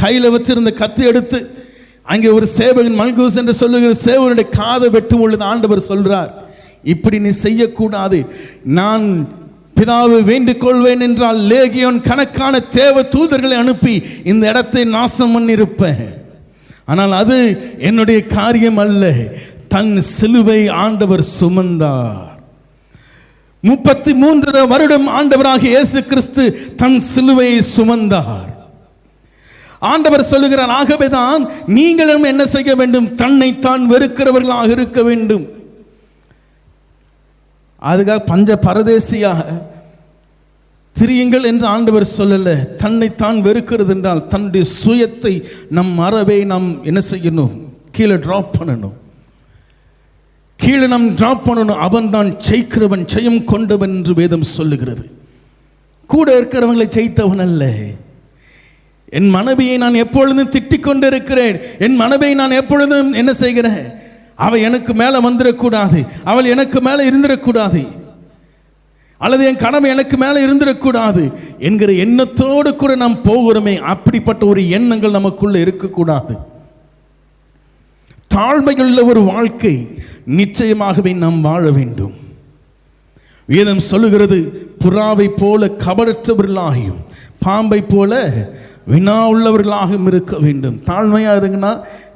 கையில் வச்சிருந்த கத்தி எடுத்து அங்கே ஒரு சேவகன் மல்கூஸ் என்று சொல்லுகிற சேவகனுடைய காதை வெட்டும் பொழுது ஆண்டவர் சொல்றார், இப்படி நீ செய்யக்கூடாது. நான் பிதாவை வேண்டிக் கொள்வேன் என்றால் லேகியோன் கணக்கான தேவ தூதர்களை அனுப்பி இந்த இடத்தை நாசம் பண்ணியிருப்பேன். ஆனால் அது என்னுடைய காரியம் அல்ல. தன் சிலுவை ஆண்டவர் சுமந்தார். 33 வருடம் ஆண்டவராக இயேசு கிறிஸ்து தன் சிலுவையை சுமந்தார். ஆண்டவர் சொல்லுகிறார், ஆகவேதான் நீங்களும் என்ன செய்ய வேண்டும்? தன்னைத்தான் வெறுக்கிறவர்களாக இருக்க வேண்டும். அதுக்காக பஞ்ச பரதேசியாக திரியுங்கள் என்று ஆண்டவர் சொல்லல. தன்னைத்தான் வெறுக்கிறது என்றால் தன்னுடைய சுயத்தை நம் அறவே நாம் என்ன செய்யணும்? கீழே டிராப் பண்ணணும். கீழே நாம் டிராப் பண்ணணும். அவன் தான் ஜெயிக்கிறவன், ஜெயம் கொண்டவன் என்று வேதம் சொல்லுகிறது. கூட இருக்கிறவங்களை ஜெயித்தவன் அல்ல. என் மனைவியை நான் எப்பொழுதும் திட்டிக் கொண்டு இருக்கிறேன். என் மனைவியை நான் எப்பொழுதும் என்ன செய்கிறேன்? அவள் எனக்கு மேலே வந்துடக்கூடாது, அவள் எனக்கு மேலே இருந்துடக்கூடாது, அல்லது என் கனவு எனக்கு மேலே இருந்துடக்கூடாது என்கிற எண்ணத்தோடு கூட நாம் போகிறோமே, அப்படிப்பட்ட ஒரு எண்ணங்கள் நமக்குள்ள இருக்கக்கூடாது. தாழ்மையுள்ள ஒரு வாழ்க்கை நிச்சயமாகவே நாம் வாழ வேண்டும். வேதம் சொல்லுகிறது, புறாவை போல கபடற்றவர்களாகியும் பாம்பை போல வினா உள்ளவர்களாகவும் இருக்க வேண்டும். தாழ்மையா இருங்கன்னா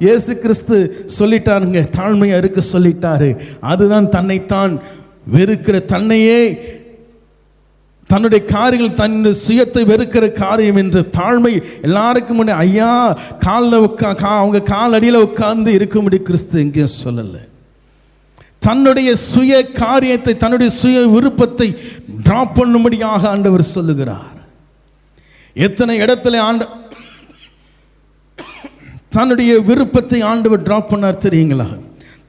இயேசு கிறிஸ்து சொல்லிட்டாருங்க, தாழ்மையா இருக்க சொல்லிட்டாரு. அதுதான் தன்னைத்தான் வெறுக்கிற, தன்னையே தன்னுடைய காரியங்கள் தன்னுடைய சுயத்தை வெறுக்கிற காரியம் என்று தாழ்மை. எல்லாருக்கும் முன்னே ஐயா காலில் அவங்க கால் அடியில் உட்கார்ந்து இருக்கும்படி கிறிஸ்து எங்கேயும் சொல்லலை. தன்னுடைய சுய காரியத்தை, தன்னுடைய சுய விருப்பத்தை டிராப் பண்ணும்படியாக ஆண்டவர் சொல்லுகிறார். எத்தனை இடத்துல தன்னுடைய விருப்பத்தை ஆண்டவர் டிராப் பண்ணார் தெரியுங்களா?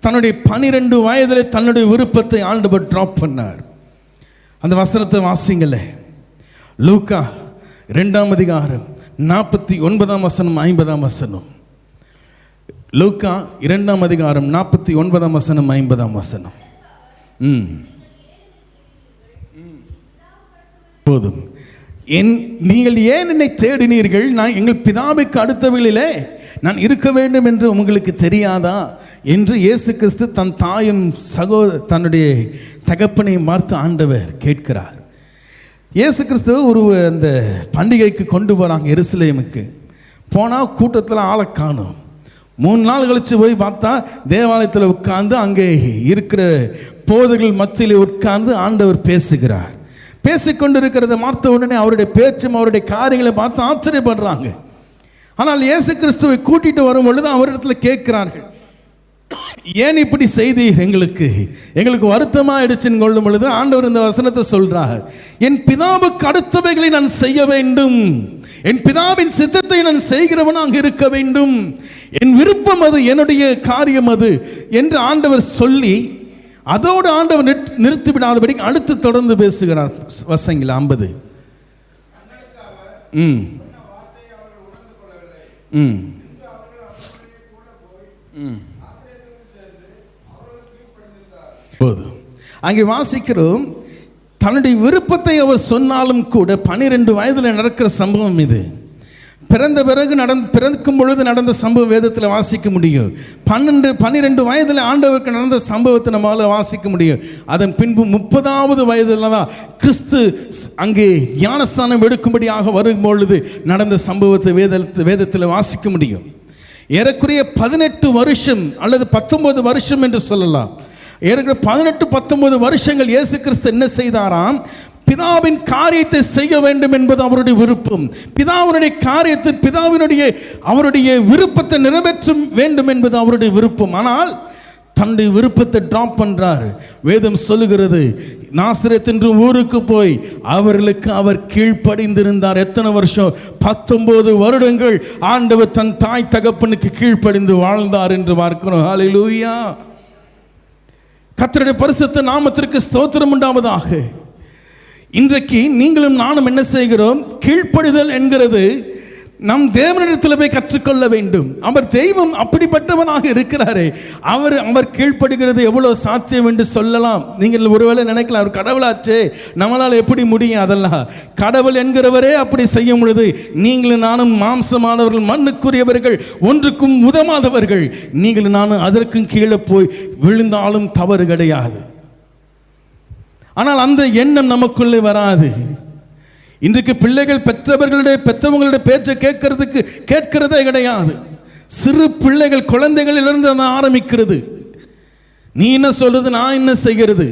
தன்னுடைய 12 வயதில் தன்னுடைய விருப்பத்தை ஆண்டவர் டிராப் பண்ணார். அந்த வசனத்தை வாசிங்களே. லூக்கா 2ஆம் அதிகாரம் 49ஆம் வசனம் 50ஆம் வசனம். லூக்கா 2ஆம் அதிகாரம் 49ஆம் வசனம் 50ஆம் வசனம். போதும். நீங்கள் ஏன் என்னை தேடினீர்கள்? நான் எங்கள் பிதாவுக்கு அடுத்தவர்களிலே நான் இருக்க வேண்டும் என்று உங்களுக்கு தெரியாதா என்று இயேசு கிறிஸ்து தன் தாயும் தன்னுடைய தகப்பனையும் பார்த்து ஆண்டவர் கேட்கிறார். இயேசு கிறிஸ்து ஒரு அந்த பண்டிகைக்கு கொண்டு போகிறாங்க எருசலேமுக்கு. போனால் கூட்டத்தில் ஆளை காணும். 3 நாள் கழித்து போய் பார்த்தா தேவாலயத்தில் உட்கார்ந்து அங்கே இருக்கிற போதர்கள் மத்தியில் உட்கார்ந்து ஆண்டவர் பேசுகிறார். பேசிக்கொண்டு இருக்கிறத பார்த்த உடனே அவருடைய பேச்சும் அவருடைய காரியங்களை பார்த்து ஆச்சரியப்படுறாங்க. ஆனால் இயேசு கிறிஸ்துவை கூட்டிட்டு வரும் பொழுது அவரிடத்துல கேட்கிறார்கள், ஏன் இப்படி செய்தீர்? எங்களுக்கு வருத்தமா ஆயிடுச்சுன்னு கொள்ளும் பொழுது ஆண்டவர் இந்த வசனத்தை சொல்றார், என் பிதாவுக்கு அடுத்தவைகளை நான் செய்ய வேண்டும், என் பிதாவின் சித்தத்தை நான் செய்கிறவனாக இருக்க வேண்டும், என் விருப்பம் அது, என்னுடைய காரியம் அது என்று ஆண்டவர் சொல்லி அதோடு ஆண்டவர் நிறுத்தி விடாதபடி அடுத்து தொடர்ந்து பேசுகிறார். வசனங்கள் 50 ம் ம் போதும். அங்கே வாசிக்கிறோம், தன்னுடைய விருப்பத்தை அவர் சொன்னாலும் கூட 12 வயதில் நடக்கிற சம்பவம் இது. பிறந்த பிறகு பிறக்கும் பொழுது நடந்த சம்பவம் வேதத்தில் வாசிக்க முடியும். 12 வயதில் ஆண்டவருக்கு நடந்த சம்பவத்தை நம்மளால் வாசிக்க முடியும். அதன் பின்பு 30வது வயதில் தான் கிறிஸ்து அங்கே ஞானஸ்தானம் எடுக்கும்படியாக வரும் பொழுது நடந்த சம்பவத்தை வேதத்தில் வாசிக்க முடியும். ஏறக்குறைய 18 வருஷம் அல்லது 19 வருஷம் என்று சொல்லலாம். ஏறக்குறைய 18-19 வருஷங்கள் இயேசு கிறிஸ்து என்ன செய்தாராம்? பிதாவின் காரியத்தை செய்ய வேண்டும் என்பது அவருடைய விருப்பம். பிதாவினுடைய காரியத்தை அவருடைய விருப்பத்தை நிறைவேற்ற வேண்டும் என்பது அவருடைய விருப்பம். ஆனால் தன்னுடைய விருப்பத்தை டிராப் பண்றார். வேதம் சொல்லுகிறது, நாசரேத் என்ற ஊருக்கு போய் அவர்களுக்கு அவர் கீழ்ப்படிந்திருந்தார். எத்தனை வருஷம்? 19 வருடங்கள் ஆண்டவர் தன் தாய் தகப்பனுக்கு கீழ்ப்படிந்து வாழ்ந்தார் என்று பார்க்கிறோம். ஹல்லேலூயா. கர்த்தருடைய பரிசுத்த நாமத்திற்கு ஸ்தோத்திரம் உண்டாவதாக. இன்றைக்கு நீங்களும் நானும் என்ன செய்கிறோம்? கீழ்ப்படிதல் என்கிறது நம் தேவனிடத்தில் போய் கற்றுக்கொள்ள வேண்டும். அவர் தெய்வம் அப்படிப்பட்டவனாக இருக்கிறாரே, அவர் கீழ்ப்படுகிறது எவ்வளோ சாத்தியம் என்று சொல்லலாம். நீங்கள் ஒருவேளை நினைக்கலாம், அவர் கடவுளாச்சே, நம்மளால் எப்படி முடியும்? அதெல்லாம் கடவுள் என்கிறவரே அப்படி செய்ய முடியுது. நீங்களும் நானும் மாம்சமானவர்கள், மண்ணுக்குரியவர்கள், ஒன்றுக்கும் உதவாதவர்கள். நீங்களும் நானும் அதற்கும் கீழே போய் விழுந்தாலும் தவறு கிடையாது. ஆனால் அந்த எண்ணம் நமக்குள்ளே வராது. இன்றைக்கு பிள்ளைகள் பெற்றவங்களுடைய பேச்சை கேட்கிறதே கிடையாது. சிறு பிள்ளைகள், குழந்தைகளிலிருந்து அதை ஆரம்பிக்கிறது. நீ என்ன சொல்றது, நான் என்ன செய்கிறது,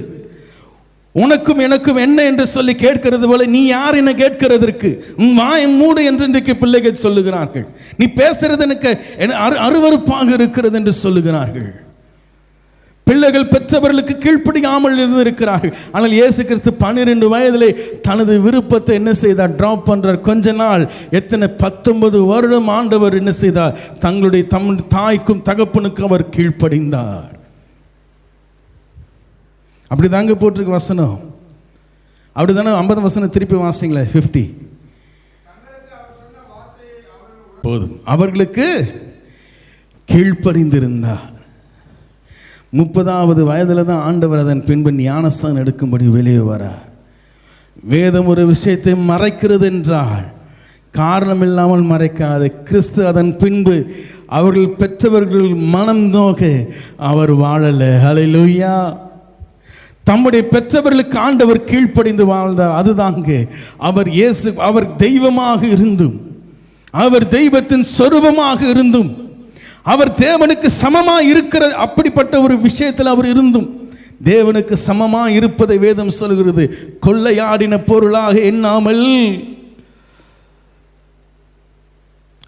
உனக்கும் எனக்கும் என்ன என்று சொல்லி கேட்கிறது போல, நீ யார் என்ன கேட்கிறதற்கு, வாய் மூடு என்று இன்றைக்கு பிள்ளைகள் சொல்லுகிறார்கள். நீ பேசுறது எனக்கு அருவருப்பாக இருக்கிறது என்று சொல்லுகிறார்கள். பிள்ளைகள் பெற்றவர்களுக்கு கீழ்ப்படியாமல் இருந்திருக்கிறார்கள். ஆனால் இயேசு கிறிஸ்து 12 வயதிலே தனது விருப்பத்தை என்ன செய்தார்? டிராப் பண்றார். கொஞ்ச நாள், எத்தனை 19 வருடம் ஆண்டவர் என்ன செய்தார்? தங்களுடைய தாய்க்கும் தகப்பனுக்கும் அவர் கீழ்ப்படிந்தார். அப்படிதாங்க போட்டிருக்கு வசனம். அப்படிதானே? 50 வசனம் திருப்பி வாசிங்களே. 50 போதும். அவர்களுக்கு கீழ்ப்படிந்திருந்தார். 30வது வயதில் தான் ஆண்டவர் அதன் பின்பு ஞானஸ்தானம் எடுக்கும்படி வெளியே வரார். வேதம் ஒரு விஷயத்தை மறைக்கிறது என்றால் காரணம் இல்லாமல் மறைக்காது. கிறிஸ்து அதன் பின்பு அவர்கள் பெற்றவர்கள் மனம் நோக அவர் வாழலை. ஹல்லேலூயா. தம்முடைய பெற்றவர்களுக்கு ஆண்டவர் கீழ்ப்படிந்து வாழ்ந்தார். அதுதாங்க அவர் தெய்வமாக இருந்தும், அவர் தெய்வத்தின் சொரூபமாக இருந்தும், அவர் தேவனுக்கு சமமாக இருக்கிற அப்படிப்பட்ட ஒரு விஷயத்தில் அவர் இருந்தும் தேவனுக்கு சமமாக இருப்பதை வேதம் சொல்கிறது. கொள்ளையாடின பொருளாக எண்ணாமல்,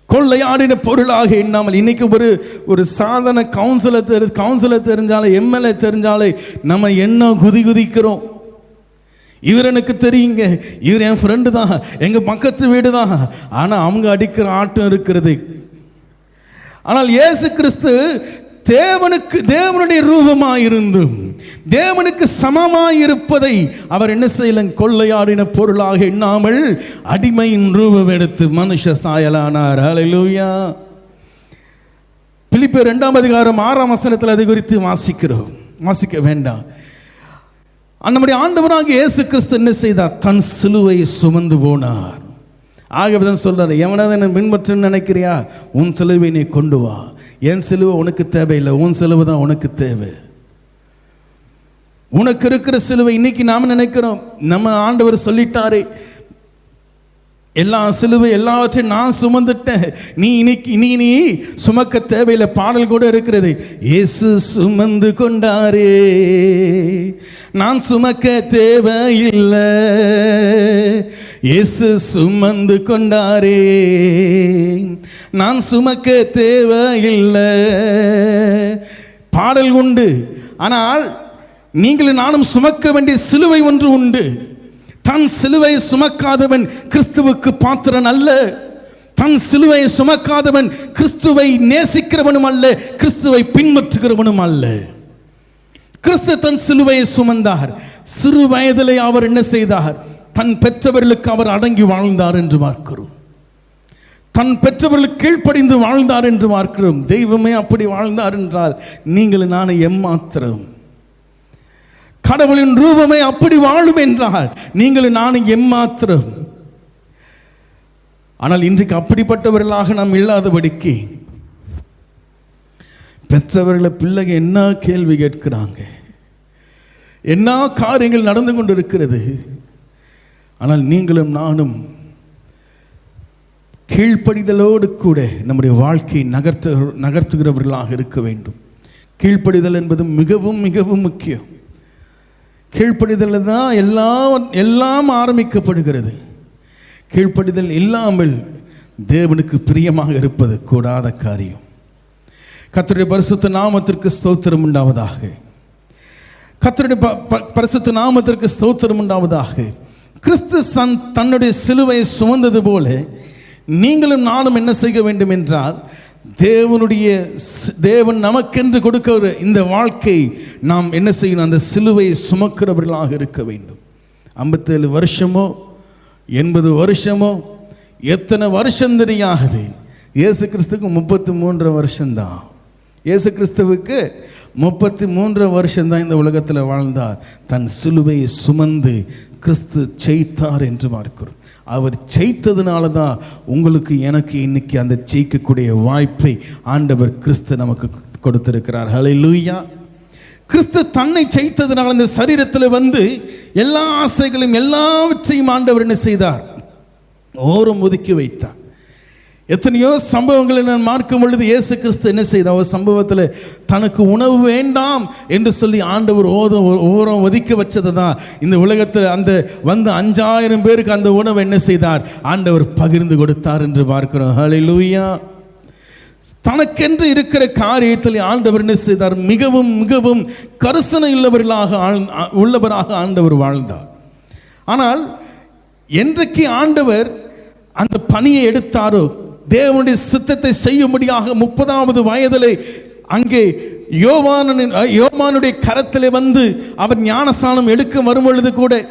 கொள்ளையாடின பொருளாக எண்ணாமல். இன்னைக்கு ஒரு சாதாரண கவுன்சிலர் தெரிஞ்சாலே, எம்எல்ஏ தெரிஞ்சாலே நம்ம என்ன குதிக்கிறோம். இவர் எனக்கு தெரியுங்க, இவர் என் ஃப்ரெண்டு தான், எங்க பக்கத்து வீடு தான். ஆனால் அவங்க அடிக்கிற ஆட்டம் இருக்கிறது. ஆனால் இயேசு கிறிஸ்து தேவனுடைய ரூபமாயிருந்தும் தேவனுக்கு சமமாயிருப்பதை அவர் என்ன செய்யல? கொள்ளையாடின பொருளாக எண்ணாமல் அடிமையின் ரூபம் எடுத்து மனுஷ சாயலானார். ஹல்லேலூயா. பிலிப்பியர் 2ஆம் அதிகாரம் 6ஆம் வசனத்தில் அதை குறித்து வாசிக்க வேண்டாம். நம்முடைய ஆண்டவராகிய இயேசு கிறிஸ்து என்ன செய்தார்? தன் சிலுவையை சுமந்து போனார். ஆகவேதான் சொல்றாரு, எவனாவது என்னை பின்பற்றுன்னு நினைக்கிறியா, உன் சிலுவை நீ கொண்டு வா. என் சிலுவை உனக்கு தேவையில்லை, உன் சிலுவை தான் உனக்கு தேவை. உனக்கு இருக்கிற சிலுவை. இன்னைக்கு நாம் நினைக்கிறோம், நம்ம ஆண்டவர் சொல்லிட்டாரே, எல்லா சிலுவை எல்லாவற்றையும் நான் சுமந்துட்டேன், நீ சுமக்க தேவையில்லை. பாடல் கூட இருக்கிறது, இயேசு சுமந்து கொண்டாரே, நான் சுமக்க தேவையில்லை, இயேசு சுமந்து கொண்டாரே, நான் சுமக்க தேவையில்லை. பாடல் உண்டு. ஆனால் நீங்களும் நானும் சுமக்க வேண்டிய சிலுவை ஒன்று உண்டு. தன் சிலுவை சுமக்காதவன் கிறிஸ்துவுக்கு பாத்திரன் அல்ல. தன் சிலுவை சுமக்காதவன் கிறிஸ்துவை நேசிக்கிறவனும் அல்ல, கிறிஸ்துவை பின்பற்றுகிறவனும் அல்ல. கிறிஸ்து தன் சிலுவையை சுமந்தார். சிறு வயதிலே அவர் என்ன செய்தார்? தன் பெற்றவர்களுக்கு அவர் அடங்கி வாழ்ந்தார் என்று பார்க்கிறோம். தன் பெற்றவர்களுக்கு கீழ்ப்படிந்து வாழ்ந்தார் என்று பார்க்கிறோம். தெய்வமே அப்படி வாழ்ந்தார் என்றால் நீங்கள் நானும் எம்மாத்திரம்? கடவுளின் ரூபமே அப்படி வாழும் என்றால் நீங்கள் நானும் எம்மாத்திரம்? ஆனால் இன்றைக்கு அப்படிப்பட்டவர்களாக நாம் இல்லாதபடிக்கு பெற்றவர்களை பிள்ளைங்க என்ன கேள்வி கேட்கிறாங்க, என்ன காரியங்கள் நடந்து கொண்டிருக்கிறது. ஆனால் நீங்களும் நானும் கீழ்ப்படிதலோடு கூட நம்முடைய வாழ்க்கையை நகர்த்துகிறவர்களாக இருக்க வேண்டும். கீழ்ப்படிதல் என்பது மிகவும் மிகவும் முக்கியம். கீழ்ப்படிதல் தான் எல்லாம் ஆரம்பிக்கப்படுகிறது. கீழ்ப்படிதல் இல்லாமல் தேவனுக்கு பிரியமாக இருப்பது கூடாத காரியம். கர்த்தருடைய பரிசுத்த நாமத்திற்கு ஸ்தோத்திரம் உண்டாவதாக. கர்த்தருடைய பரிசுத்த நாமத்திற்கு ஸ்தோத்திரம் உண்டாவதாக. கிறிஸ்து தன்னுடைய சிலுவையை சுமந்தது போல நீங்களும் நானும் என்ன செய்ய வேண்டும் என்றால், தேவன் நமக்கென்று கொடுக்கிற இந்த வாழ்க்கை நாம் என்ன செய்யணும்? அந்த சிலுவையை சுமக்கிறவர்களாக இருக்க வேண்டும். 57 வருஷமோ 80 வருஷமோ எத்தனை வருஷம் தெரியாது. இயேசு கிறிஸ்துக்கு 33 வருஷம்தான். இயேசு கிறிஸ்துவுக்கு 33 வருஷம்தான் இந்த உலகத்தில் வாழ்ந்தார். தன் சிலுவையை சுமந்து கிறிஸ்து ஜெயித்தார் என்று பார்க்கிறோம். அவர் ஜெயித்ததுனால தான் உங்களுக்கு எனக்கு இன்னைக்கு அந்த ஜெயிக்கக்கூடிய வாய்ப்பை ஆண்டவர் கிறிஸ்து நமக்கு கொடுத்திருக்கிறார். ஹல்லேலூயா. கிறிஸ்து தன்னை ஜெயித்ததுனால இந்த சரீரத்தில் வந்து எல்லா ஆசைகளையும் எல்லாவற்றையும் ஆண்டவர் என்ன செய்தார்? ஓரம் ஒதுக்கி வைத்தார். எத்தனையோ சம்பவங்களை நான் பார்க்கும் பொழுது இயேசு கிறிஸ்து என்ன செய்தார்? ஒரு சம்பவத்தில் தனக்கு உணவு வேண்டாம் என்று சொல்லி ஆண்டவர் ஓரம் ஒதுக்கி வச்சதை தான் இந்த உலகத்தில் அந்த வந்த 5000 பேருக்கு அந்த உணவு என்ன செய்தார்? ஆண்டவர் பகிர்ந்து கொடுத்தார் என்று பார்க்கிறோம். ஹல்லேலூயா. தனக்கென்று இருக்கிற காரியத்தில் ஆண்டவர் என்ன செய்தார்? மிகவும் மிகவும் கரிசனை உள்ளவராக ஆண்டவர் வாழ்ந்தார். ஆனால் என்றைக்கு ஆண்டவர் அந்த பணியை எடுத்தாரோ, தேவனுடைய சித்தத்தை செய்யும்படியாக 30வது வயதிலே அங்கே யோவானுடைய கரத்திலே வந்து அவர் ஞானஸ்நானம் எடுக்க வரும் பொழுது கூட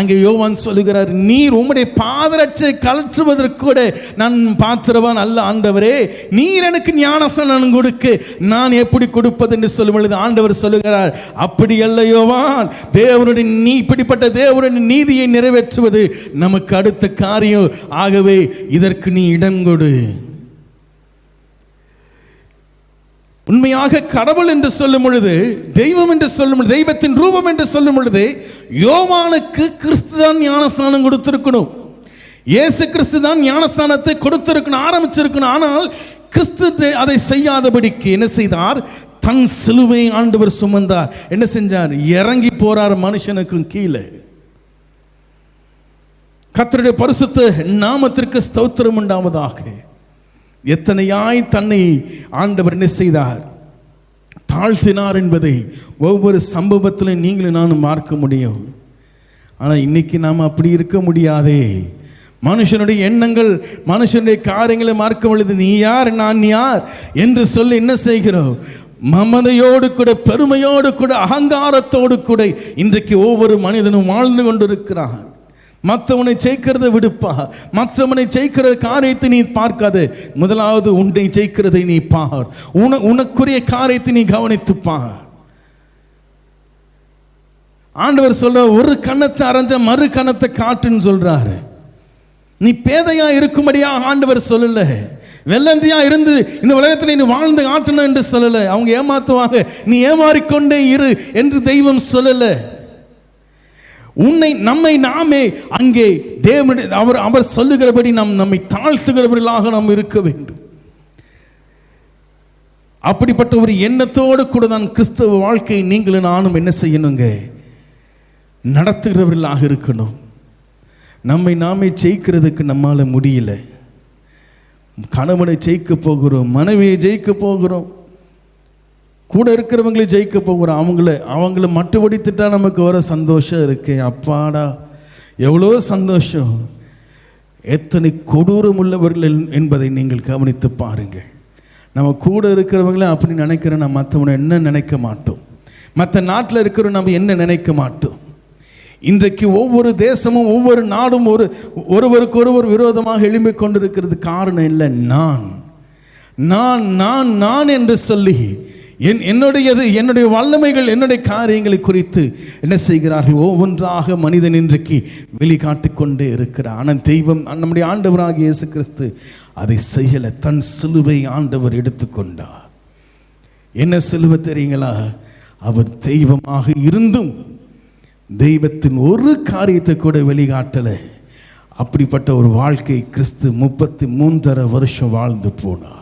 அங்கே யோவான் சொல்லுகிறார், நீர் உம்முடைய பாதரட்சை கலற்றுவதற்கு கூட நான் பாத்திரவான் அல்ல ஆண்டவரே, நீர் எனக்கு ஞானஸ்நானம் கொடுக்க நான் எப்படி கொடுப்பது என்று சொல்லும் பொழுது ஆண்டவர் சொல்லுகிறார், அப்படி அல்ல யோவான், தேவனுடைய இப்படிப்பட்ட தேவனுடைய நீதியை நிறைவேற்றுவது நமக்கு அடுத்த காரியம். ஆகவே இதற்கு நீ இடம் கொடு. உண்மையாக கடவுள் என்று சொல்லும் பொழுது, தெய்வம் என்று சொல்லும் பொழுது, தெய்வத்தின் ரூபம் என்று சொல்லும் பொழுது யோவானுக்கு கிறிஸ்து தான் ஞானஸ்நானம் கொடுத்திருக்கணும். இயேசு கிறிஸ்து தான் ஞானஸ்நானத்தை கொடுத்திருக்கணும், ஆரம்பிச்சிருக்கணும். ஆனால் கிறிஸ்து அதை செய்யாதபடிக்கு என்ன செய்தார்? தன் சிலுவை ஆண்டவர் சுமந்தார். என்ன செஞ்சார்? இறங்கி போறார் மனுஷனுக்கும் கீழே. கர்த்தருடைய பரிசுத்த நாமத்திற்கு ஸ்தோத்திரம் உண்டாவதாக. எத்தனையாய் தன்னை ஆண்டவர் என்ன செய்தார்? தாழ்த்தினார் என்பதை ஒவ்வொரு சம்பவத்திலும் நீங்களும் நானும் பார்க்க முடியும். ஆனால் இன்னைக்கு நாம் அப்படி இருக்க முடியாதே. மனுஷனுடைய எண்ணங்கள், மனுஷனுடைய காரியங்களை பார்க்கும் பொழுது நீ யார் நான் யார் என்று சொல்லி என்ன செய்கிறோம்? மமதையோடு கூட, பெருமையோடு கூட, அகங்காரத்தோடு கூட இன்றைக்கு ஒவ்வொரு மனிதனும் வாழ்ந்து கொண்டிருக்கிறான். மற்றவனை ஜெயிக்கிறத விடுப்பா, மற்றவனை ஜெயிக்கிற காரியத்தை நீ பார்க்காது. முதலாவது உன்னை ஜெயிக்கிறதை நீ பார். உனக்குரிய காரியத்தை நீ கவனித்து பார். ஆண்டவர் சொல்ற, ஒரு கண்ணத்தை அரைஞ்ச மறு கண்ணத்தை காட்டுன்னு சொல்றாரு. நீ பேதையா இருக்கும்படியா ஆண்டவர் சொல்லல. வெள்ளந்தியா இருந்து இந்த உலகத்தில் நீ வாழ்ந்து ஆட்டணும் என்று சொல்லல. அவங்க ஏமாத்துவாங்க, நீ ஏமாறிக்கொண்டே இரு என்று தெய்வம் சொல்லல. நம்மை நாமே அங்கே தேவனுடைய அவர் சொல்லுகிறபடி நம்மை தாழ்த்துகிறவர்களாக நாம் இருக்க வேண்டும். அப்படிப்பட்ட ஒரு எண்ணத்தோடு கூட தான் கிறிஸ்தவ வாழ்க்கையை நீங்களும் நானும் என்ன செய்யணுங்க? நடத்துகிறவர்களாக இருக்கணும். நம்மை நாமே ஜெயிக்கிறதுக்கு நம்மால முடியல. கணவனை ஜெயிக்க போகிறோம், மனைவியை ஜெயிக்க போகிறோம், கூட இருக்கிறவங்களே ஜெயிக்க போகிறோம். அவங்கள மட்டுப்படுத்திட்டா நமக்கு வர சந்தோஷம் இருக்கு. அப்பாடா எவ்வளோ சந்தோஷம். எத்தனை கொடூரம் உள்ளவர்கள் என்பதை நீங்கள் கவனித்து பாருங்கள். நம்ம கூட இருக்கிறவங்களே அப்படி நினைக்கிறோம், நம்ம மற்றவனை என்ன நினைக்க மாட்டோம். மற்ற நாட்டில் இருக்கிறோம், நம்ம என்ன நினைக்க மாட்டோம். இன்றைக்கு ஒவ்வொரு தேசமும் ஒவ்வொரு நாடும் ஒருவருக்கொருவர் விரோதமாக எழும்பிக் கொண்டிருக்கிறது. காரணம் இல்லை, நான் நான் நான் நான் என்று சொல்லி என்னுடைய வல்லமைகள், என்னுடைய காரியங்களை குறித்து என்ன செய்கிறார்கள்? ஒவ்வொன்றாக மனிதன் இன்றைக்கு வெளிக்காட்டிக் கொண்டே இருக்கிறார். ஆனால் தெய்வம், நம்முடைய ஆண்டவராகிய இயேசு கிறிஸ்து அதை செய்யலை. தன் சிலுவை ஆண்டவர் எடுத்துக்கொண்டார். என்ன சிலுவை தெரியுங்களா? அவர் தெய்வமாக இருந்தும் தெய்வத்தின் ஒரு காரியத்தை கூட வெளிக்காட்டலை. அப்படிப்பட்ட ஒரு வாழ்க்கை கிறிஸ்து 33.5 வருஷம் வாழ்ந்து போனார்.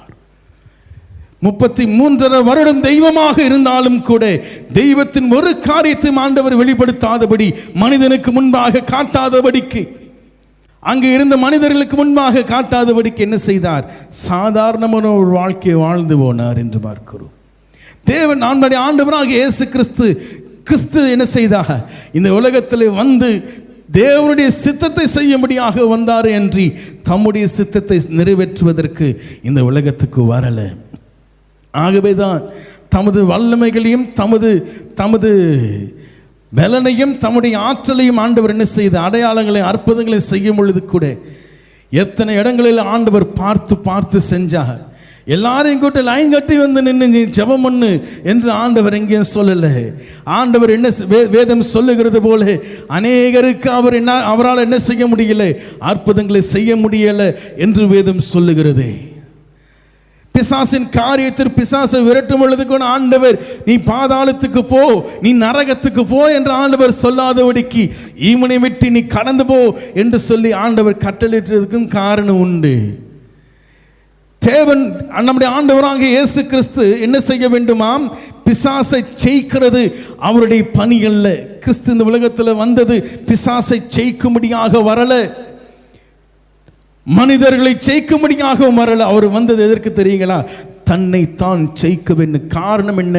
33.5 வருடம் தெய்வமாக இருந்தாலும் கூட தெய்வத்தின் ஒரு காரியத்தை ஆண்டவர் வெளிப்படுத்தாதபடி, மனிதனுக்கு முன்பாக காட்டாதபடிக்கு, அங்கு இருந்த மனிதர்களுக்கு முன்பாக காட்டாதபடிக்கு என்ன செய்தார்? சாதாரணமான ஒரு வாழ்க்கையை வாழ்ந்து போனார் என்று பார்க்கிறோம். தேவன் நம்முடைய ஆண்டவராகிய இயேசு கிறிஸ்து என்ன செய்தார்? இந்த உலகத்தில் வந்து தேவனுடைய சித்தத்தை செய்யும்படியாக வந்தார் என்று தம்முடைய சித்தத்தை நிறைவேற்றுவதற்கு இந்த உலகத்துக்கு வரல. ஆகவேதான் தமது வல்லமைகளையும் தமது பலனையும் தம்முடைய ஆற்றலையும் ஆண்டவர் என்ன செய்த? அடையாளங்களை, அற்புதங்களை செய்யும் பொழுது கூட எத்தனை இடங்களில் ஆண்டவர் பார்த்து செஞ்சார். எல்லாரையும் கூட்ட லைன் கட்டி வந்து நின்று நீ ஜெபம் பண்ணு என்று ஆண்டவர் எங்கேயும் சொல்லலை. ஆண்டவர் என்ன வேதம் சொல்லுகிறது போல அநேகருக்கு அவரால் என்ன செய்ய முடியல? அற்புதங்களை செய்ய முடியல என்று வேதம் சொல்லுகிறது. பிசாசின் காரியத்தில் பிசாசை விரட்டும் பொழுது கூட ஆண்டவர் நீ பாதாளத்துக்கு போ, நீ நரகத்துக்கு போ என்று ஆண்டவர் சொல்லாதபடிக்கு ஈமனை விட்டு நீ கடந்து போ என்று சொல்லி ஆண்டவர் கட்டளையிட்டதுக்கும் காரணம் உண்டு. தேவன் நம்முடைய ஆண்டவராக இயேசு கிறிஸ்து என்ன செய்ய வேண்டுமாம்? பிசாசை ஜெயிக்கிறது அவருடைய பணி அல்ல. கிறிஸ்து இந்த உலகத்தில் வந்தது பிசாசை ஜெயிக்கும்படியாக வரல, மனிதர்களை ஜெயிக்கும்படியாக வரல. அவர் வந்தது எதற்கு தெரியுங்களா? தன்னை தான் ஜெயிக்க வேண்டும். காரணம் என்ன?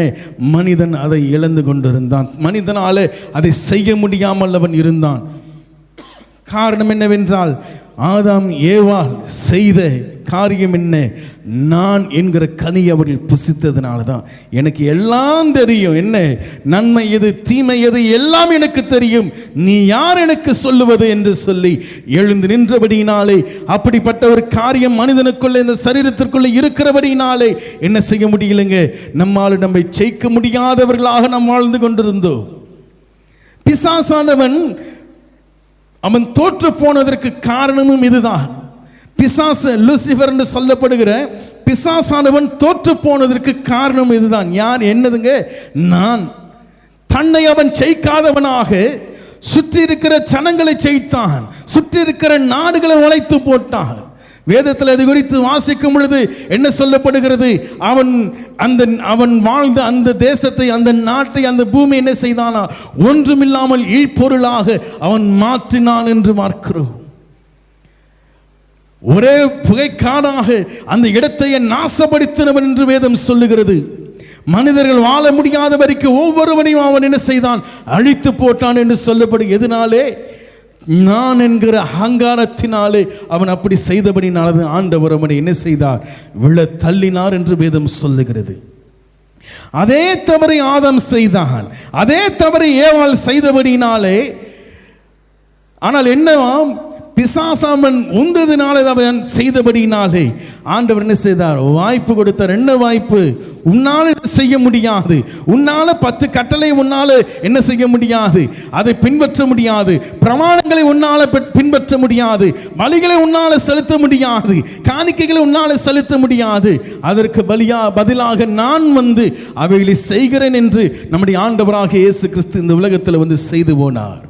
மனிதன் அதை இழந்து கொண்டிருந்தான். மனிதனால அதை செய்ய முடியாமல் அவன் இருந்தான். காரணம் என்னவென்றால் ஆதாம் ஏவாள் செய்த காரியம் என்ன? நான் என்கிற கனி அவர்கள் புசித்ததுனால தான். எனக்கு எல்லாம் தெரியும், என்ன நன்மை எது தீமை எது எல்லாம் எனக்கு தெரியும், நீ யார் எனக்கு சொல்லுவது என்று சொல்லி எழுந்து நின்றபடியினாலே, அப்படிப்பட்ட ஒரு காரியம் மனிதனுக்குள்ள இந்த சரீரத்திற்குள்ள இருக்கிறபடியினாலே என்ன செய்ய முடியலைங்க? நம்மால் நம்மை ஜெயிக்க முடியாதவர்களாக நாம் வாழ்ந்து கொண்டிருந்தோம். பிசாசானவன் அவன் தோற்று போனதற்கு காரணமும் இதுதான். பிசாசு லூசிபர் என்று சொல்லப்படுகிற பிசாசானவன் தோற்று போனதற்கு காரணம் இதுதான். யார்? என்னதுங்க? நான். தன்னை அவன் ஜெயிக்காதவனாக சுற்றி இருக்கிற ஜனங்களை ஜெயித்தான், சுற்றி இருக்கிற நாடுகளை உழைத்து போட்டான். வேதத்தில் அது குறித்து வாசிக்கும் பொழுது என்ன சொல்லப்படுகிறது? அவன் வாழ்ந்த அந்த தேசத்தை, அந்த நாட்டை, அந்த பூமி என்ன செய்தானா? ஒன்றுமில்லாமல் இல்பொருளாக அவன் மாற்றினான் என்று பார்க்கிறோம். ஒரே புகைக்காடாக அந்த இடத்தை நாசப்படுத்தினவன் என்று வேதம் சொல்லுகிறது. மனிதர்கள் வாழ முடியாத வரைக்கும் ஒவ்வொருவனையும் அவன் என்ன செய்தான்? அழித்து போட்டான் என்று சொல்லப்படும். எதனாலே? நான் என்கிற அகங்காரத்தினாலே அவன் அப்படி செய்தபடினால ஆண்டவர் அவனை என்ன செய்தார்? விழ தள்ளினார் என்று வேதம் சொல்லுகிறது. அதே தவறை ஆதாம் செய்தான், அதே தவறை ஏவாள் செய்தபடினாலே. ஆனால் என்னவாம்? பிசாசாமன் உந்ததினாலே அவன் செய்தபடினாலே ஆண்டவர் என்ன செய்தார்? வாய்ப்பு கொடுத்தார். என்ன வாய்ப்பு? உன்னால செய்ய முடியாது, உன்னால 10 கட்டளை உன்னால என்ன செய்ய முடியாது, அதை பின்பற்ற முடியாது, பிரமாணங்களை உன்னால பின்பற்ற முடியாது, பலிகளை உன்னால செலுத்த முடியாது, காணிக்கைகளை உன்னால செலுத்த முடியாது. அதற்கு பதிலாக நான் வந்து அவைகளை செய்கிறேன் என்று நம்முடைய ஆண்டவராக இயேசு கிறிஸ்து இந்த உலகத்தில் வந்து செய்து போனார்.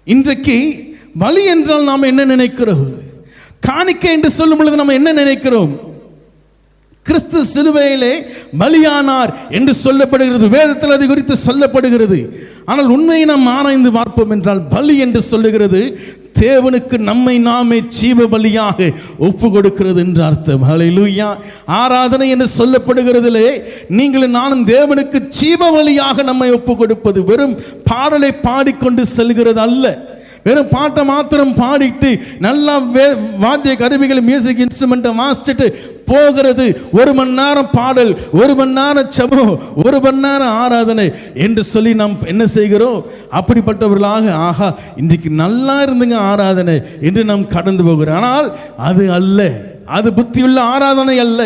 இன்றைக்கு பலி என்றால் நாம் என்ன நினைக்கிறோம்? காணிக்கை என்று சொல்லும் பொழுது நாம் என்ன நினைக்கிறோம்? கிறிஸ்து சிலுவையிலே பலியானார் என்று சொல்லப்படுகிறது. வேதத்தில் அது குறித்து சொல்லப்படுகிறது. ஆனால் உண்மையை நாம் ஆராய்ந்து பார்ப்போம் என்றால் பலி என்று சொல்லுகிறது தேவனுக்கு நம்மை நாமே ஜீவ பலியாக ஒப்பு கொடுக்கிறது என்று அர்த்தம். ஹல்லேலூயா. ஆராதனை என்று சொல்லப்படுகிறதிலே நீங்களும் நானும் தேவனுக்கு ஜீவ பலியாக நம்மை ஒப்பு கொடுப்பது வெறும் பாடலை பாடிக்கொண்டு செல்கிறது அல்ல, வெறும் பாட்டை மாத்திரம் பாடிட்டு நல்லா வாத்திய கருவிகள் மியூசிக் இன்ஸ்ட்ருமெண்ட்டை வாசிச்சுட்டு போகிறது. 1 மணி நேரம் பாடல், 1 மணி நேரம் ஜெபம், 1 மணி நேரம் ஆராதனை என்று சொல்லி நாம் என்ன செய்கிறோம்? அப்படிப்பட்டவர்களாக ஆஹா இன்றைக்கு நல்லா இருந்துங்க ஆராதனை என்று நாம் கடந்து போகிறோம். ஆனால் அது அல்ல, அது புத்தியுள்ள ஆராதனை அல்ல.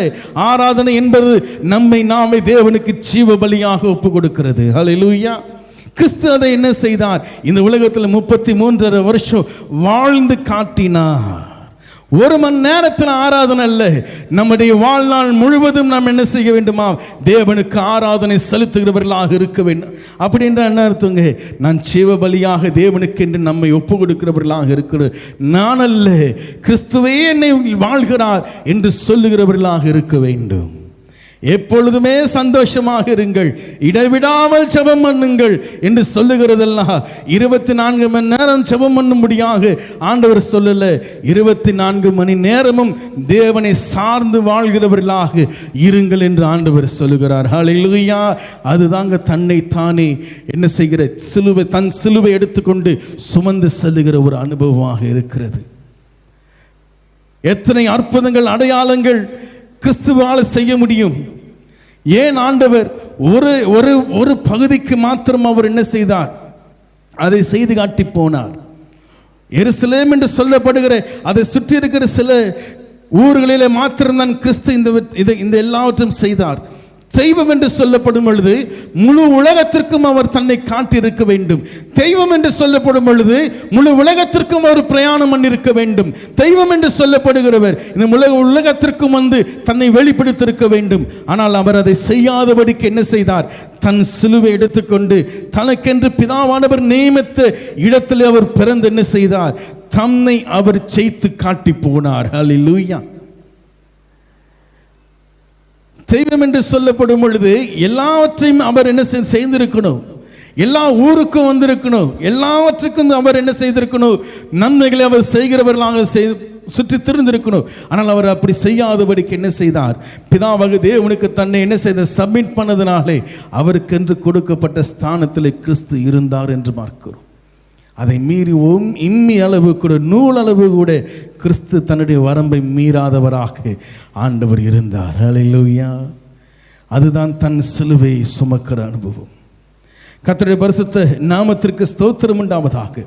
ஆராதனை என்பது நம்மை நாமே தேவனுக்கு ஜீவ பலியாக ஒப்பு கொடுக்கிறது. ஹல்லேலூயா. கிறிஸ்து அதை என்ன செய்தார்? இந்த உலகத்தில் 33.5 வருஷம் வாழ்ந்து காட்டினார். 1 மணி நேரத்தில் ஆராதனை அல்ல, நம்முடைய வாழ்நாள் முழுவதும் நாம் என்ன செய்ய வேண்டுமா? தேவனுக்கு ஆராதனை செலுத்துகிறவர்களாக இருக்க வேண்டும். அப்படின்ற என்ன அர்த்தங்க? நான் ஜீவ பலியாக தேவனுக்கு என்று நம்மை ஒப்பு கொடுக்கிறவர்களாக இருக்கிற நான் அல்ல, கிறிஸ்துவே என்னை வாழ்கிறார் என்று சொல்லுகிறவர்களாக இருக்க வேண்டும். எப்பொழுதுமே சந்தோஷமாக இருங்கள், இடைவிடாமல் ஜெபம் பண்ணுங்கள் என்று சொல்லுகிறதெல்லாம் 24 மணி நேரம் ஜெபம் பண்ணும்படியாக ஆண்டவர் சொல்லல. 24 மணி நேரமும் தேவனை சார்ந்து வாழ்கிறவர்களாக இருங்கள் என்று ஆண்டவர் சொல்லுகிறார். ஹல்லேலூயா. அதுதாங்க தன்னை தானே என்ன செய்கிற சிலுவை, தன் சிலுவை எடுத்துக்கொண்டு சுமந்து செல்லுகிற ஒரு அனுபவமாக இருக்கிறது. எத்தனை அற்புதங்கள் அடையாளங்கள் கிறிஸ்துவால் செய்ய முடியும். ஏன் ஆண்டவர் ஒரு பகுதிக்கு மாத்திரம் அவர் என்ன செய்தார்? அதை செய்து காட்டி போனார். எருசலேம் என்று சொல்லப்படுகிற அதை சுற்றி இருக்கிற சில ஊர்களிலே மாத்திரம்தான் கிறிஸ்து இந்த எல்லாவற்றையும் செய்தார். தெய்வம் என்று சொல்லப்படும் பொழுது முழு உலகத்திற்கும் அவர் தன்னை காட்டியிருக்க வேண்டும். தெய்வம் என்று சொல்லப்படும் பொழுது முழு உலகத்திற்கும் அவர் பிரயாணம் பண்ணியிருக்க வேண்டும். தெய்வம் என்று சொல்லப்படுகிறவர் இந்த உலகத்திற்கும் தன்னை வெளிப்படுத்தியிருக்க வேண்டும். ஆனால் அவர் அதை செய்யாதபடிக்கு என்ன செய்தார்? தன் சிலுவை எடுத்துக்கொண்டு தனக்கென்று பிதாவானவர் நியமித்த இடத்தில் அவர் பிறந்து என்ன செய்தார்? தன்னை அவர் செய்து காட்டி போனார். ஹல்லேலூயா. தெய்வம் என்று சொல்லப்படும் பொழுது எல்லாவற்றையும் அவர் என்ன செய்திருக்கணும்? எல்லா ஊருக்கும் வந்திருக்கணும். எல்லாவற்றுக்கும் அவர் என்ன செய்திருக்கணும்? நன்மைகளை அவர் செய்கிறவர்களாக சுற்றி திருந்திருக்கணும். ஆனால் அவர் அப்படி செய்யாதபடிக்கு என்ன செய்தார்? பிதாவாக தேவனுக்கு தன்னை என்ன செய்த சப்மிட் பண்ணதுனாலே அவருக்கென்று கொடுக்கப்பட்ட ஸ்தானத்தில் கிறிஸ்து இருந்தார் என்று பார்க்கிறோம். அதை மீறி இம்மி அளவு கூட, நூல் அளவு கூட கிறிஸ்து தன்னுடைய வரம்பை மீறாதவராக ஆண்டவர் இருந்தார். ஹல்லேலூயா. அதுதான் தன் சிலுவை சுமக்கிற அனுபவம். கர்த்தருடைய பரிசுத்த நாமத்திற்கு ஸ்தோத்திரம் உண்டாவதாக.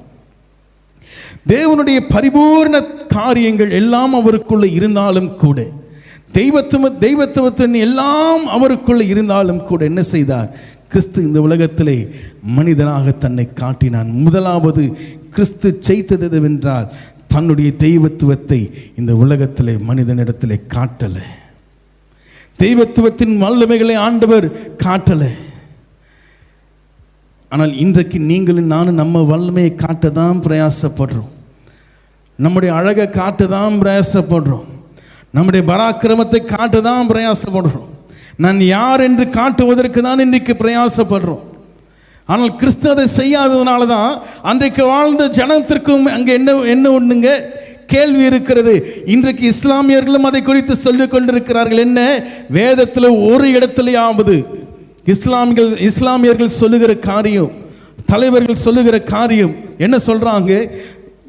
தேவனுடைய பரிபூர்ண காரியங்கள் எல்லாம் அவருக்குள்ள இருந்தாலும் கூட, தெய்வத்துவத்தின் எல்லாம் அவருக்குள்ள இருந்தாலும் கூட என்ன செய்தார்? கிறிஸ்து இந்த உலகத்திலே மனிதனாக தன்னை காட்டினான். முதலாவது கிறிஸ்து செய்தது எதுவென்றால் தன்னுடைய தெய்வத்துவத்தை இந்த உலகத்திலே மனிதனிடத்திலே காட்டல. தெய்வத்துவத்தின் வல்லமைகளை ஆண்டவர் காட்டல. ஆனால் இன்றைக்கு நீங்களும் நானும் நம்ம வல்லமையை காட்டதான் பிரயாசப்படுறோம். நம்முடைய அழகை காட்டதான் பிரயாசப்படுறோம். நம்முடைய பராக்கிரமத்தை காட்டதான் பிரயாசப்படுறோம். நான் யார் என்று காட்டுவதற்கு தான் இன்றைக்கு பிரயாசப்படுறோம். ஆனால் கிறிஸ்து அதை செய்யாததுனால தான் அன்றைக்கு வாழ்ந்த ஜனத்திற்கும் அங்கே என்ன ஒண்ணுங்க கேள்வி இருக்கிறது. இன்றைக்கு இஸ்லாமியர்களும் அதை குறித்து சொல்லிக் கொண்டிருக்கிறார்கள். என்ன? வேதத்தில் ஒரு இடத்திலேயாவது இஸ்லாமியர்கள் சொல்லுகிற காரியம், தலைவர்கள் சொல்லுகிற காரியம் என்ன சொல்றாங்க?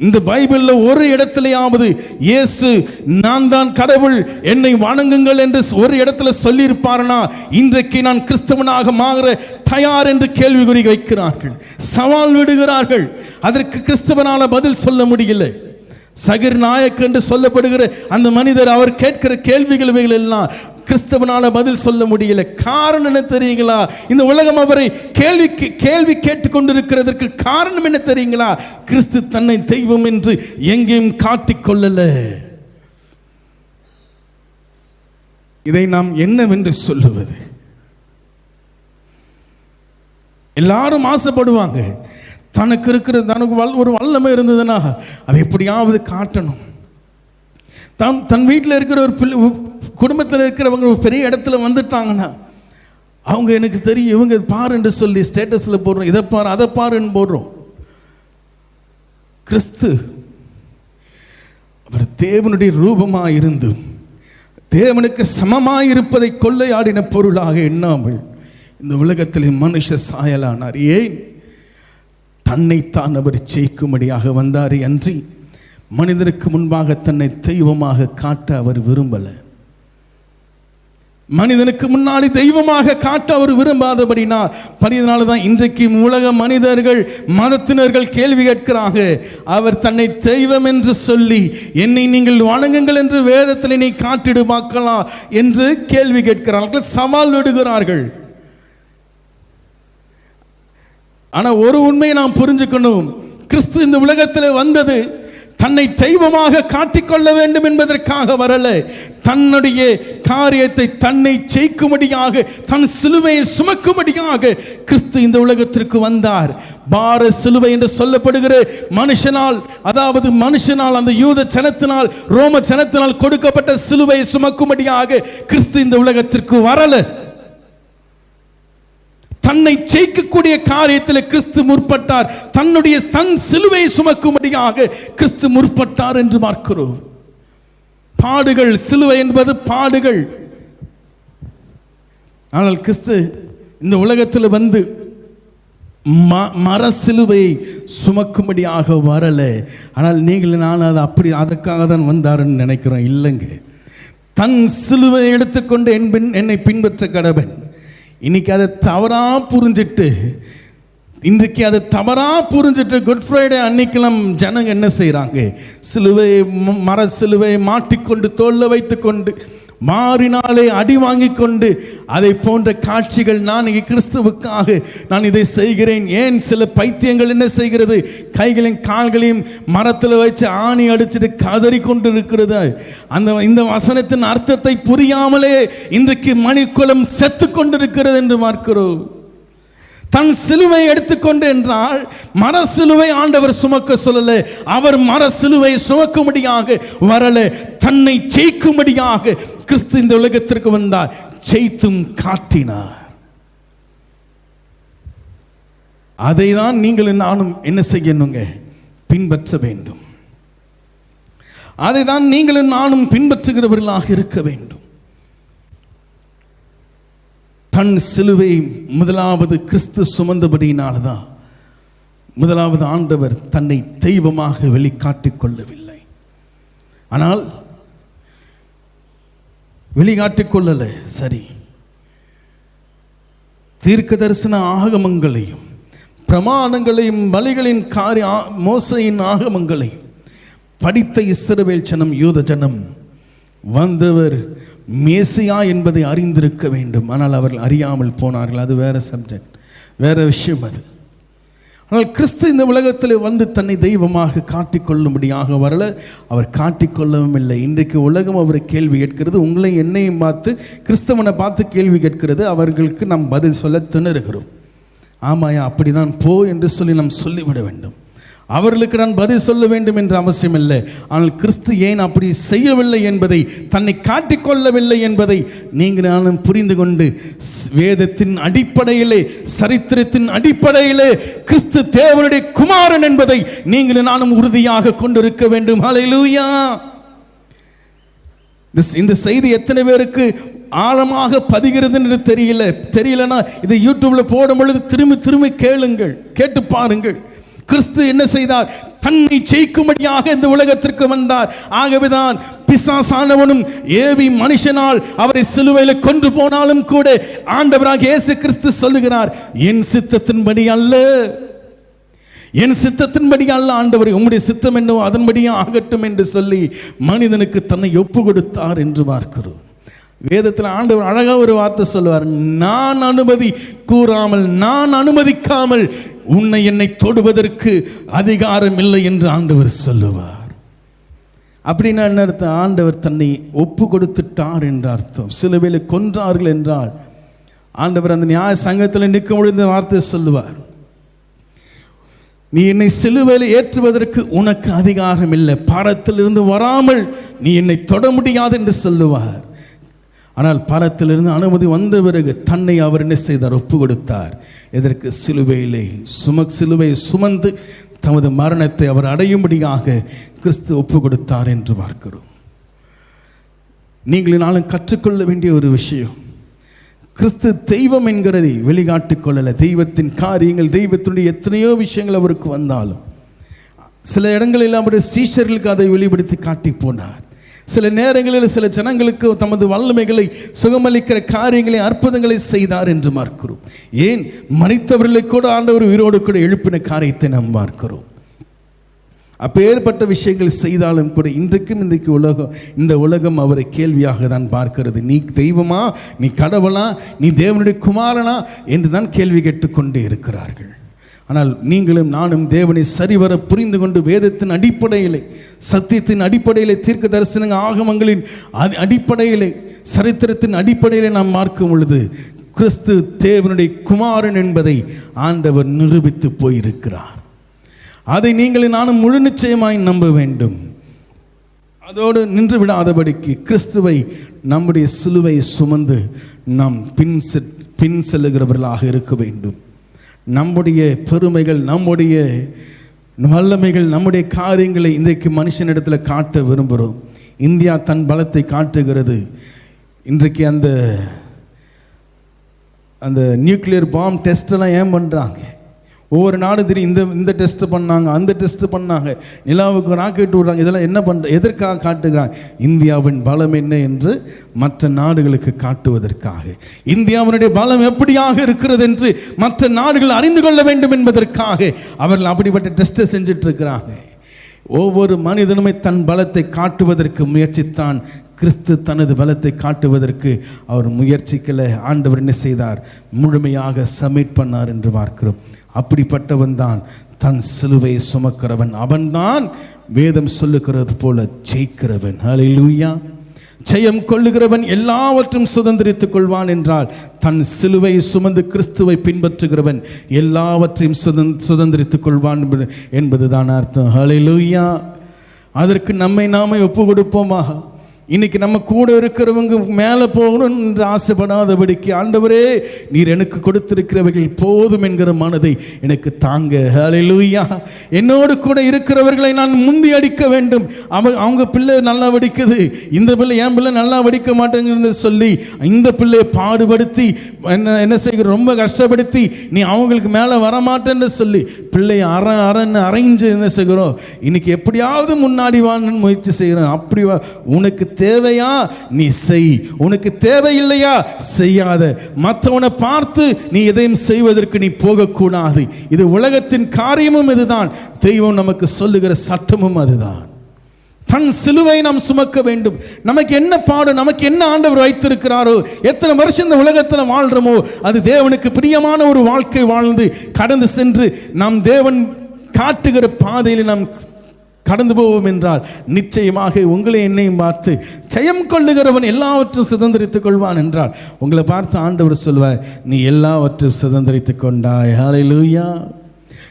இந்த பைபிளில் ஒரு இடத்திலேயாவது இயேசு நான் தான் கடவுள், என்னை வணங்குங்கள் என்று ஒரு இடத்துல சொல்லியிருப்பார்னா இன்றைக்கு நான் கிறிஸ்தவனாக மாற தயார் என்று கேள்விக்குறி வைக்கிறார்கள், சவால் விடுகிறார்கள். அதற்கு கிறிஸ்தவனால பதில் சொல்ல முடியல. சகிர் நாயக் என்று சொல்லப்படுகிற அந்த மனிதர் அவர் கேட்கிற கேள்விகள் எல்லாம் கிறிஸ்தவனால பதில் சொல்ல முடியல. காரணம் என்ன தெரியுங்களா? இந்த உலகம் அவரை கேள்வி கேட்டுக்கொண்டிருக்கிறதற்கு காரணம் என்ன தெரியுங்களா? கிறிஸ்து தன்னை தெய்வம் என்று எங்கேயும் காட்டிக்கொள்ளல. இதை நாம் என்னவென்று சொல்லுவது? எல்லாரும் ஆசைப்படுவாங்க, தனக்கு இருக்கிற ஒரு வல்லமை இருந்ததுன்னா அதை எப்படியாவது காட்டணும். தன் வீட்டில் இருக்கிற ஒரு குடும்பத்தில் இருக்கிறவங்க ஒரு பெரிய இடத்துல வந்துட்டாங்கன்னா அவங்க எனக்கு தெரியும், இவங்க பாரு என்று சொல்லி ஸ்டேட்டஸில் போடுறோம், இதை பாரு அதை பாருன்னு போடுறோம். கிறிஸ்து அவர் தேவனுடைய ரூபமாக இருந்தும் தேவனுக்கு சமமாக இருப்பதை கொள்ளையாடின பொருளாக எண்ணாமல் இந்த உலகத்தில் மனுஷ சாயலானார். ஏன்? தன்னைத்தான் அவர் ஜெயிக்கும்படியாக வந்தாரே அன்றி மனிதருக்கு முன்பாக தன்னை தெய்வமாக காட்ட அவர் விரும்பல. மனிதனுக்கு முன்னாடி தெய்வமாக காட்ட அவர் விரும்பாதபடினால தான் இன்றைக்கு உலக மனிதர்கள், மதத்தினர்கள் கேள்வி கேட்கிறாங்க. அவர் தன்னை தெய்வம் என்று சொல்லி என்னை நீங்கள் வணங்குங்கள் என்று வேதத்தில் நீ காட்டிடு பார்க்கலாம் என்று கேள்வி கேட்கிறார்கள், சவால் விடுகிறார்கள். ஆனால் ஒரு உண்மையை நாம் புரிஞ்சுக்கணும். கிறிஸ்து இந்த உலகத்தில் வந்தது தன்னை தெய்வமாக காட்டிக்கொள்ள வேண்டும் என்பதற்காக வரல. தன்னுடைய காரியத்தை தன்னை ஜெயிக்கும்படியாக, தன் சிலுவையை சுமக்கும்படியாக கிறிஸ்து இந்த உலகத்திற்கு வந்தார். பார சிலுவை என்று சொல்லப்படுகிற மனுஷனால், அதாவது மனுஷனால், அந்த யூத ஜனத்தினால், ரோம ஜனத்தினால் கொடுக்கப்பட்ட சிலுவையை சுமக்கும்படியாக கிறிஸ்து இந்த உலகத்திற்கு வரல. தன்னை ஜெயிக்கக்கூடிய காரியத்தில் கிறிஸ்து முற்பட்டார். தன் சிலுவையை சுமக்கும்படியாக கிறிஸ்து முற்பட்டார் என்று பார்க்கிறோம். பாடுகள், சிலுவை என்பது பாடுகள். ஆனால் கிறிஸ்து இந்த உலகத்தில் வந்து மர சிலுவையை சுமக்கும்படியாக வரல. ஆனால் நீங்கள் நான் அது அப்படி அதற்காக தான் வந்தாருன்னு நினைக்கிறோம். இல்லைங்க, தன் சிலுவையை எடுத்துக்கொண்டு என்னை பின்பற்ற கடவன். இன்னைக்கு அதை தவறாக புரிஞ்சிட்டு, இன்றைக்கு அதை தவறாக புரிஞ்சிட்டு குட் ஃப்ரைடே அன்னைக்கெல்லாம் ஜனங்க என்ன செய்கிறாங்க? சிலுவை, மர சிலுவை மாட்டிக்கொண்டு தோல்ல வைத்து கொண்டு மாறினாலே அடி வாங்கி கொண்டு அதை போன்ற காட்சிகள். நான் இங்கே கிறிஸ்துவுக்காக நான் இதை செய்கிறேன். ஏன் சில பைத்தியங்கள் என்ன செய்கிறது? கைகளையும் கால்களையும் மரத்தில் வச்சு ஆணி அடிச்சுட்டு கதறி கொண்டு இருக்கிறது. இந்த வசனத்தின் அர்த்தத்தை புரியாமலே இன்றைக்கு மனிதகுலம் செத்து கொண்டிருக்கிறது என்று பார்க்கிறோம். தன் சிலுவை எடுத்துக்கொண்டு என்றால் மர சிலுவை ஆண்டவர் சுமக்க சொல்லல. அவர் மர சிலுவை சுமக்கும்படியாக வரல, தன்னை ஜெயிக்கும்படியாக கிறிஸ்து இந்த உலகத்திற்கு வந்தார். ஜெயித்தும் காட்டினார். அதை தான் நீங்கள் நானும் என்ன செய்யணுங்க? பின்பற்ற வேண்டும். அதை தான் நீங்களும் நானும் பின்பற்றுகிறவர்களாக இருக்க வேண்டும். தன் சிலுவை முதலாவது கிறிஸ்து சுமந்தபடியினால்தான் முதலாவது ஆண்டவர் தன்னை தெய்வமாக வெளிக்காட்டிக் கொள்ளவில்லை. ஆனால் வெளிக்காட்டிக் கொள்ளல, சரி. தீர்க்க தரிசன ஆகமங்களையும் பிரமாணங்களையும் பலிகளின் மோசையின் ஆகமங்களையும் படித்த இஸ்ரவேல் ஜனம், யூத ஜனம் வந்தவர் மேசியா என்பதை அறிந்திருக்க வேண்டும். ஆனால் அவர்கள் அறியாமல் போனார்கள். அது வேற சப்ஜெக்ட், வேற விஷயம் அது. ஆனால் கிறிஸ்து இந்த உலகத்தில் வந்து தன்னை தெய்வமாக காட்டிக்கொள்ளும்படியாக வரல, அவர் காட்டிக்கொள்ளவும் இல்லை. இன்றைக்கு உலகம் அவரை கேள்வி கேட்கிறது. உங்களை என்னையும் பார்த்து, கிறிஸ்தவனை பார்த்து கேள்வி கேட்கிறது. அவர்களுக்கு நாம் பதில் சொல்ல திணறுகிறோம். ஆமாயா, அப்படிதான் போ என்று சொல்லி நாம் சொல்லிவிட வேண்டும். அவர்களுக்கு நான் பதில் சொல்ல வேண்டும் என்ற அவசியம் இல்லை. ஆனால் கிறிஸ்து ஏன் அப்படி செய்யவில்லை என்பதை, தன்னை காட்டிக்கொள்ளவில்லை என்பதை நீங்கள் நானும் புரிந்து கொண்டு, வேதத்தின் அடிப்படையிலே, சரித்திரத்தின் அடிப்படையிலே கிறிஸ்து தேவனுடைய குமாரன் என்பதை நீங்கள் நானும் உறுதியாக கொண்டிருக்க வேண்டும். ஹல்லேலூயா. இந்த செய்தி எத்தனை பேருக்கு ஆழமாக பதிகிறது என்று தெரியலனா இதை யூடியூப்ல போடும் பொழுது திரும்பி கேளுங்கள், கேட்டு பாருங்கள். கிறிஸ்து என்ன செய்தார்? தன்னை ஜெயிக்கும்படியாக இந்த உலகத்திற்கு வந்தார். ஆகவேதான் பிசாசானவனும் ஏவி மனுஷனால் அவரை சிலுவையில் கொன்று போனாலும் கூட ஆண்டவராக இயேசு கிறிஸ்து சொல்லுகிறார், என் சித்தத்தின்படி அல்ல, என் சித்தத்தின்படி அல்ல ஆண்டவரே, உம்முடைய சித்தம் என்னவோ அதன்படியே ஆகட்டும் என்று சொல்லி மனிதனுக்கு தன்னை ஒப்பு கொடுத்தார் என்று பார்க்கிறோம். வேதத்தில் ஆண்டவர் அழகாக ஒரு வார்த்தை சொல்லுவார், நான் அனுமதி கூறாமல், நான் அனுமதிக்காமல் உன்னை என்னை தொடுவதற்கு அதிகாரம் இல்லை என்று ஆண்டவர் சொல்லுவார். அப்படின்னா என்ன அர்த்தம்? ஆண்டவர் தன்னை ஒப்பு கொடுத்துட்டார் என்ற அர்த்தம். சிலுவையில் கொன்றார்கள் என்றால் ஆண்டவர் அந்த நியாய சங்கத்தில் நிற்க முடிந்த வார்த்தை சொல்லுவார், நீ என்னை சிலுவையில் ஏற்றுவதற்கு உனக்கு அதிகாரம் இல்லை, பரத்திலிருந்து வராமல் நீ என்னை தொட முடியாது என்று சொல்லுவார். ஆனால் பரத்திலிருந்து அனுமதி வந்த பிறகு தன்னை அவர் என்ன செய்தார்? ஒப்பு கொடுத்தார். இதற்கு சிலுவை சுமந்து தமது மரணத்தை அவர் அடையும்படியாக கிறிஸ்து ஒப்பு கொடுத்தார் என்று பார்க்கிறோம். நீங்கள் நாளும் கற்றுக்கொள்ள வேண்டிய ஒரு விஷயம், கிறிஸ்து தெய்வம் என்கிறதை வெளிக்காட்டிக் கொள்ளலை. தெய்வத்தின் காரியங்கள், தெய்வத்தினுடைய எத்தனையோ விஷயங்கள் அவருக்கு வந்தாலும் சில இடங்களில் அவருடைய சீஷர்களுக்கு அதை வெளிப்படுத்தி காட்டி போனார். சில நேரங்களில் சில ஜனங்களுக்கு தமது வல்லமைகளை, சுகமளிக்கிற காரியங்களை, அற்புதங்களை செய்தார் என்று பார்க்கிறோம். ஏன் மரித்தவர்களை கூட ஆண்டவர் உயிரோடு கூட எழுப்பின காரியத்தை நாம் பார்க்கிறோம். அப்பேற்பட்ட விஷயங்கள் செய்தாலும் கூட இன்றைக்கும் இந்த உலகம் அவரை கேள்வியாக தான் பார்க்கிறது. நீ தெய்வமா, நீ கடவுளா, நீ தேவனுடைய குமாரனா என்று தான் கேள்வி கேட்டுக்கொண்டே இருக்கிறார்கள். ஆனால் நீங்களும் நானும் தேவனை சரிவர புரிந்து கொண்டு வேதத்தின் அடிப்படையிலே, சத்தியத்தின் அடிப்படையிலே, தீர்க்க தரிசன ஆகமங்களின் அடிப்படையிலே, சரித்திரத்தின் அடிப்படையிலே நாம் பார்க்கும் பொழுது கிறிஸ்து தேவனுடைய குமாரன் என்பதை ஆண்டவர் நிரூபித்து போயிருக்கிறார். அதை நீங்களும் நானும் முழு நிச்சயமாய் நம்ப வேண்டும். அதோடு நின்று விடாதபடிக்கு கிறிஸ்துவை, நம்முடைய சிலுவை சுமந்து நாம் பின் செல்லுகிறவர்களாக இருக்க வேண்டும். நம்முடைய பெருமைகள், நம்முடைய வல்லமைகள், நம்முடைய காரியங்களை இன்றைக்கு மனுஷனிடத்தில் காட்ட விரும்புகிறோம். இந்தியா தன் பலத்தை காட்டுகிறது. இன்றைக்கு அந்த நியூக்ளியர் பாம் டெஸ்டெல்லாம் ஏன் பண்ணுறாங்க? ஒவ்வொரு நாடு தெரியும், இந்த டெஸ்ட்டு பண்ணாங்க, அந்த டெஸ்ட்டு பண்ணாங்க, நிலாவுக்கு ராக்கெட் விடுறாங்க. இதெல்லாம் என்ன எதற்காக காட்டுகிறாங்க? இந்தியாவின் பலம் என்ன என்று மற்ற நாடுகளுக்கு காட்டுவதற்காக. இந்தியாவினுடைய பலம் எப்படியாக இருக்கிறது என்று மற்ற நாடுகள் அறிந்து கொள்ள வேண்டும் என்பதற்காக அவர்கள் அப்படிப்பட்ட டெஸ்ட்டை செஞ்சுட்டு இருக்கிறாங்க. ஒவ்வொரு மனிதனுமே தன் பலத்தை காட்டுவதற்கு முயற்சித்தான். கிறிஸ்து தனது பலத்தை காட்டுவதற்கு அவர் முயற்சிக்கலை. ஆண்டவர் என்ன செய்தார்? முழுமையாக சப்மிட் பண்ணார் என்று பார்க்கிறோம். அப்படிப்பட்டவன் தான் தன் சிலுவையை சுமக்கிறவன். அவன்தான் வேதம் சொல்லுகிறது போல ஜெயிக்கிறவன். ஹல்லேலூயா. ஜெயம் கொள்ளுகிறவன் எல்லாவற்றும் சுதந்திரித்துக் கொள்வான் என்றால், தன் சிலுவையை சுமந்து கிறிஸ்துவை பின்பற்றுகிறவன் எல்லாவற்றையும் சுதந்திரித்துக் கொள்வான் என்பதுதான் அர்த்தம். ஹல்லேலூயா. அதற்கு நம்மை நாமே ஒப்பு கொடுப்போமா? இன்னைக்கு நம்ம கூட இருக்கிறவங்க மேலே போகணும் என்று ஆசைப்படாதபடிக்கு, ஆண்டவரே நீர் எனக்கு கொடுத்திருக்கிறவர்கள் போதும் என்கிற மனதை எனக்கு தாங்க. ஹல்லேலூயா. என்னோடு கூட இருக்கிறவர்களை நான் முந்தி அடிக்க வேண்டும். அவங்க பிள்ளை நல்லா வடிக்குது, இந்த பிள்ளை என் பிள்ளை நல்லா வடிக்க மாட்டேங்கிறது சொல்லி இந்த பிள்ளையை பாடுபடுத்தி என்ன செய்கிற, ரொம்ப கஷ்டப்படுத்தி நீ அவங்களுக்கு மேலே வரமாட்டேன்னு சொல்லி பிள்ளையை அறன்னு அரைஞ்சு என்ன செய்கிறோம்? இன்னைக்கு எப்படியாவது முன்னாடி வான்னு முயற்சி செய்கிறோம். அப்படி உனக்கு தேவையா நீ செய், உனக்கு தேவையில்லையா செய்யாத. மற்றவனை பார்த்து நீ எதையும் செய்வதற்கு நீ போகக்கூடாது. இது உலகத்தின் காரியமும் இதுதான், தெய்வம் நமக்கு சொல்லுகிற சட்டமும் அதுதான். தன் சிலுவை நாம் சுமக்க வேண்டும். நமக்கு என்ன பாடு, நமக்கு என்ன ஆண்டவர் வைத்திருக்கிறாரோ, எத்தனை வருஷம் இந்த உலகத்தில் வாழ்றோமோ அது தேவனுக்கு பிரியமான ஒரு வாழ்க்கை வாழ்ந்து கடந்து சென்று நாம் தேவன் காட்டுகிற பாதையில் நாம் கடந்து போவோம் என்றால் நிச்சயமாக உங்களை என்னையும் பார்த்து ஜெயம் கொள்ளுகிறவன் எல்லாவற்றும் சுதந்திரித்துக் கொள்வான் என்றால் உங்களை பார்த்து ஆண்டவர் சொல்வார், நீ எல்லாவற்றையும் சுதந்திரித்துக் கொண்டாய். ஹல்லேலூயா.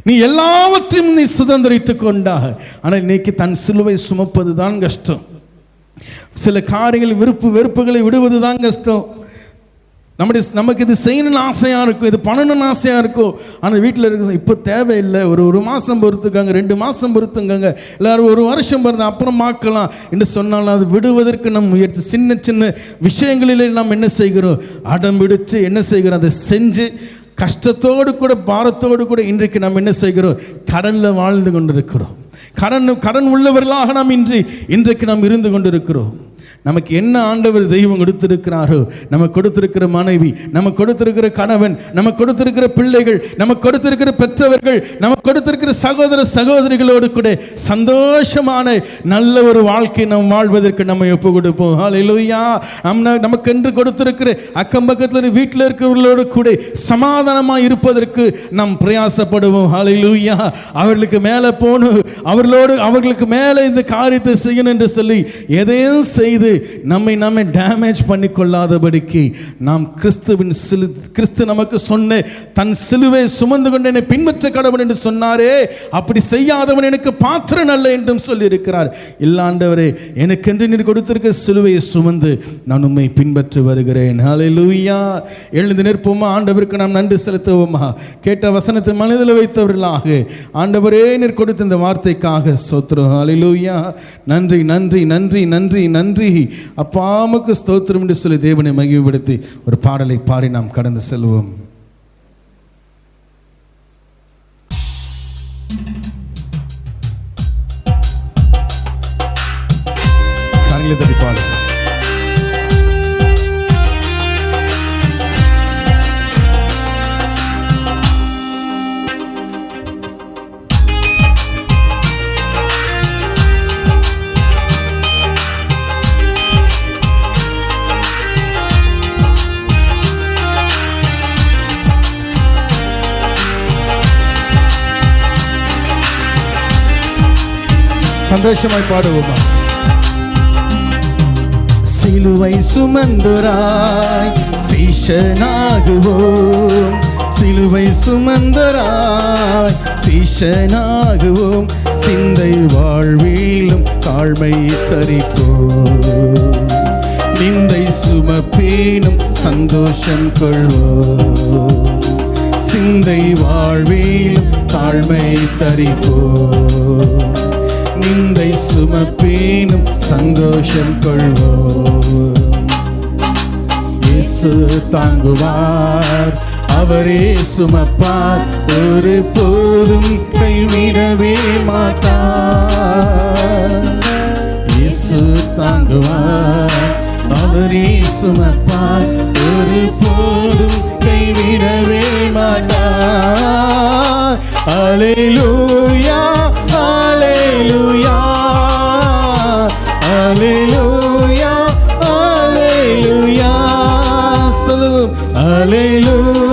நீ எல்லாவற்றையும் நீ சுதந்திரித்துக் கொண்டாய். ஆனால் இன்னைக்கு தன் சிலுவை சுமப்பது தான் கஷ்டம். சில காரியங்கள் வெறுப்புகளை விடுவது தான் கஷ்டம். நமக்கு இது செய்யணும்னு ஆசையாக இருக்கும், இது பண்ணணும்னு ஆசையாக இருக்கும். ஆனால் வீட்டில் இருக்க இப்போ தேவையில்லை, ஒரு மாதம் பொறுத்துக்காங்க, 2 மாதம் பொறுத்துங்க, எல்லாரும் 1 வருஷம் பொறுத்து அப்புறம் பார்க்கலாம் என்று சொன்னாலும் அது விடுவதற்கு நம் முயற்சி. சின்ன சின்ன விஷயங்களிலே நாம் என்ன செய்கிறோம்? அடம் பிடிச்சு என்ன செய்கிறோம்? அதை செஞ்சு கஷ்டத்தோடு கூட பாரத்தோடு கூட இன்றைக்கு நாம் என்ன செய்கிறோம்? கடனில் வாழ்ந்து கொண்டிருக்கிறோம். கடன் உள்ளவர்களாக நாம் இன்றைக்கு நாம் இருந்து கொண்டிருக்கிறோம். நமக்கு என்ன ஆண்டவர் தெய்வம் கொடுத்திருக்கிறாரோ, நமக்கு கொடுத்திருக்கிற மனைவி, நமக்கு கொடுத்திருக்கிற கணவன், நமக்கு கொடுத்திருக்கிற பிள்ளைகள், நமக்கு கொடுத்திருக்கிற பெற்றவர்கள், நமக்கு கொடுத்திருக்கிற சகோதர சகோதரிகளோடு கூட சந்தோஷமான நல்ல ஒரு வாழ்க்கை நாம் வாழ்வதற்கு நம்ம ஒப்பு கொடுப்போம். ஹல்லேலூயா. நமக்கு என்று கொடுத்திருக்கிற அக்கம் பக்கத்தில் வீட்டில் இருக்கிறவர்களோடு கூட சமாதானமாக இருப்பதற்கு நாம் பிரயாசப்படுவோம். ஹல்லேலூயா. அவர்களுக்கு மேலே போகணும், அவர்களுக்கு மேலே இந்த காரியத்தை செய்யணும் என்று சொல்லி எதையும் செய்து நம்மை டேமேஜ் பண்ணி கொள்ளாதபடிக்கு நாம் கிறிஸ்து நமக்கு சொன்ன தன் சிலுவை சுமந்து கொண்டு என்னை பின்பற்ற கடவுள் என்று சொன்னாரே, அப்படி செய்யாதவன் எனக்கு பாத்திரன் அல்ல என்றும் சொல்லி இருக்கிறார். இல்லாண்டவரே, எனக்கென்று நீர் கொடுத்திருக்க சிலுவையை சுமந்து நான் உம்மை பின்பற்றி வருகிறேன். ஹல்லேலூயா. எழுந்து நிற்போமா? ஆண்டவருக்கு நாம் நன்றி செலுத்துவோமா? கேட்ட வசனத்தை மனதில் வைத்தவர்களாக ஆண்டவரே நீர் கொடுத்த இந்த வார்த்தைக்காக ஸ்தோத்திரம். ஹல்லேலூயா. நன்றி நன்றி நன்றி நன்றி நன்றி நன்றி அப்பாவுக்கு ஸ்தோத்திரம் என்று சொல்லி தேவனை மகிமைப்படுத்தி ஒரு பாடலை பாடி நாம் கடந்து செல்வோம். தட்டி பாடு. சந்தோஷமாய் பாடுவோமா? சிலுவை சுமந்தராய் சீஷனாகுவோம், சிலுவை சுமந்தராய் சீஷனாகுவோம், சிந்தை வாழ்விலும் தாழ்மை தரிப்போம், நிந்தை சுமப்பேனும் சந்தோஷம் கொள்வோம், சிந்தை வாழ்விலும் தாழ்மை தரிப்போம், நிந்தை சுமப்பேனும் சந்தோஷம் கொள்வோம். இயேசு தாங்குவார், அவரே சுமப்பார், ஒரு போதும் கைவிடவே மாட்டார். இயேசு தாங்குவார், அவரே சுமப்பார், ஒரு போதும் கைவிடவே மாட்டார். அல்லேலூயா அல்லேலூயா அல்லேலூயா அல்லேலூயா சொல்லுவோம். அல்லேலூயா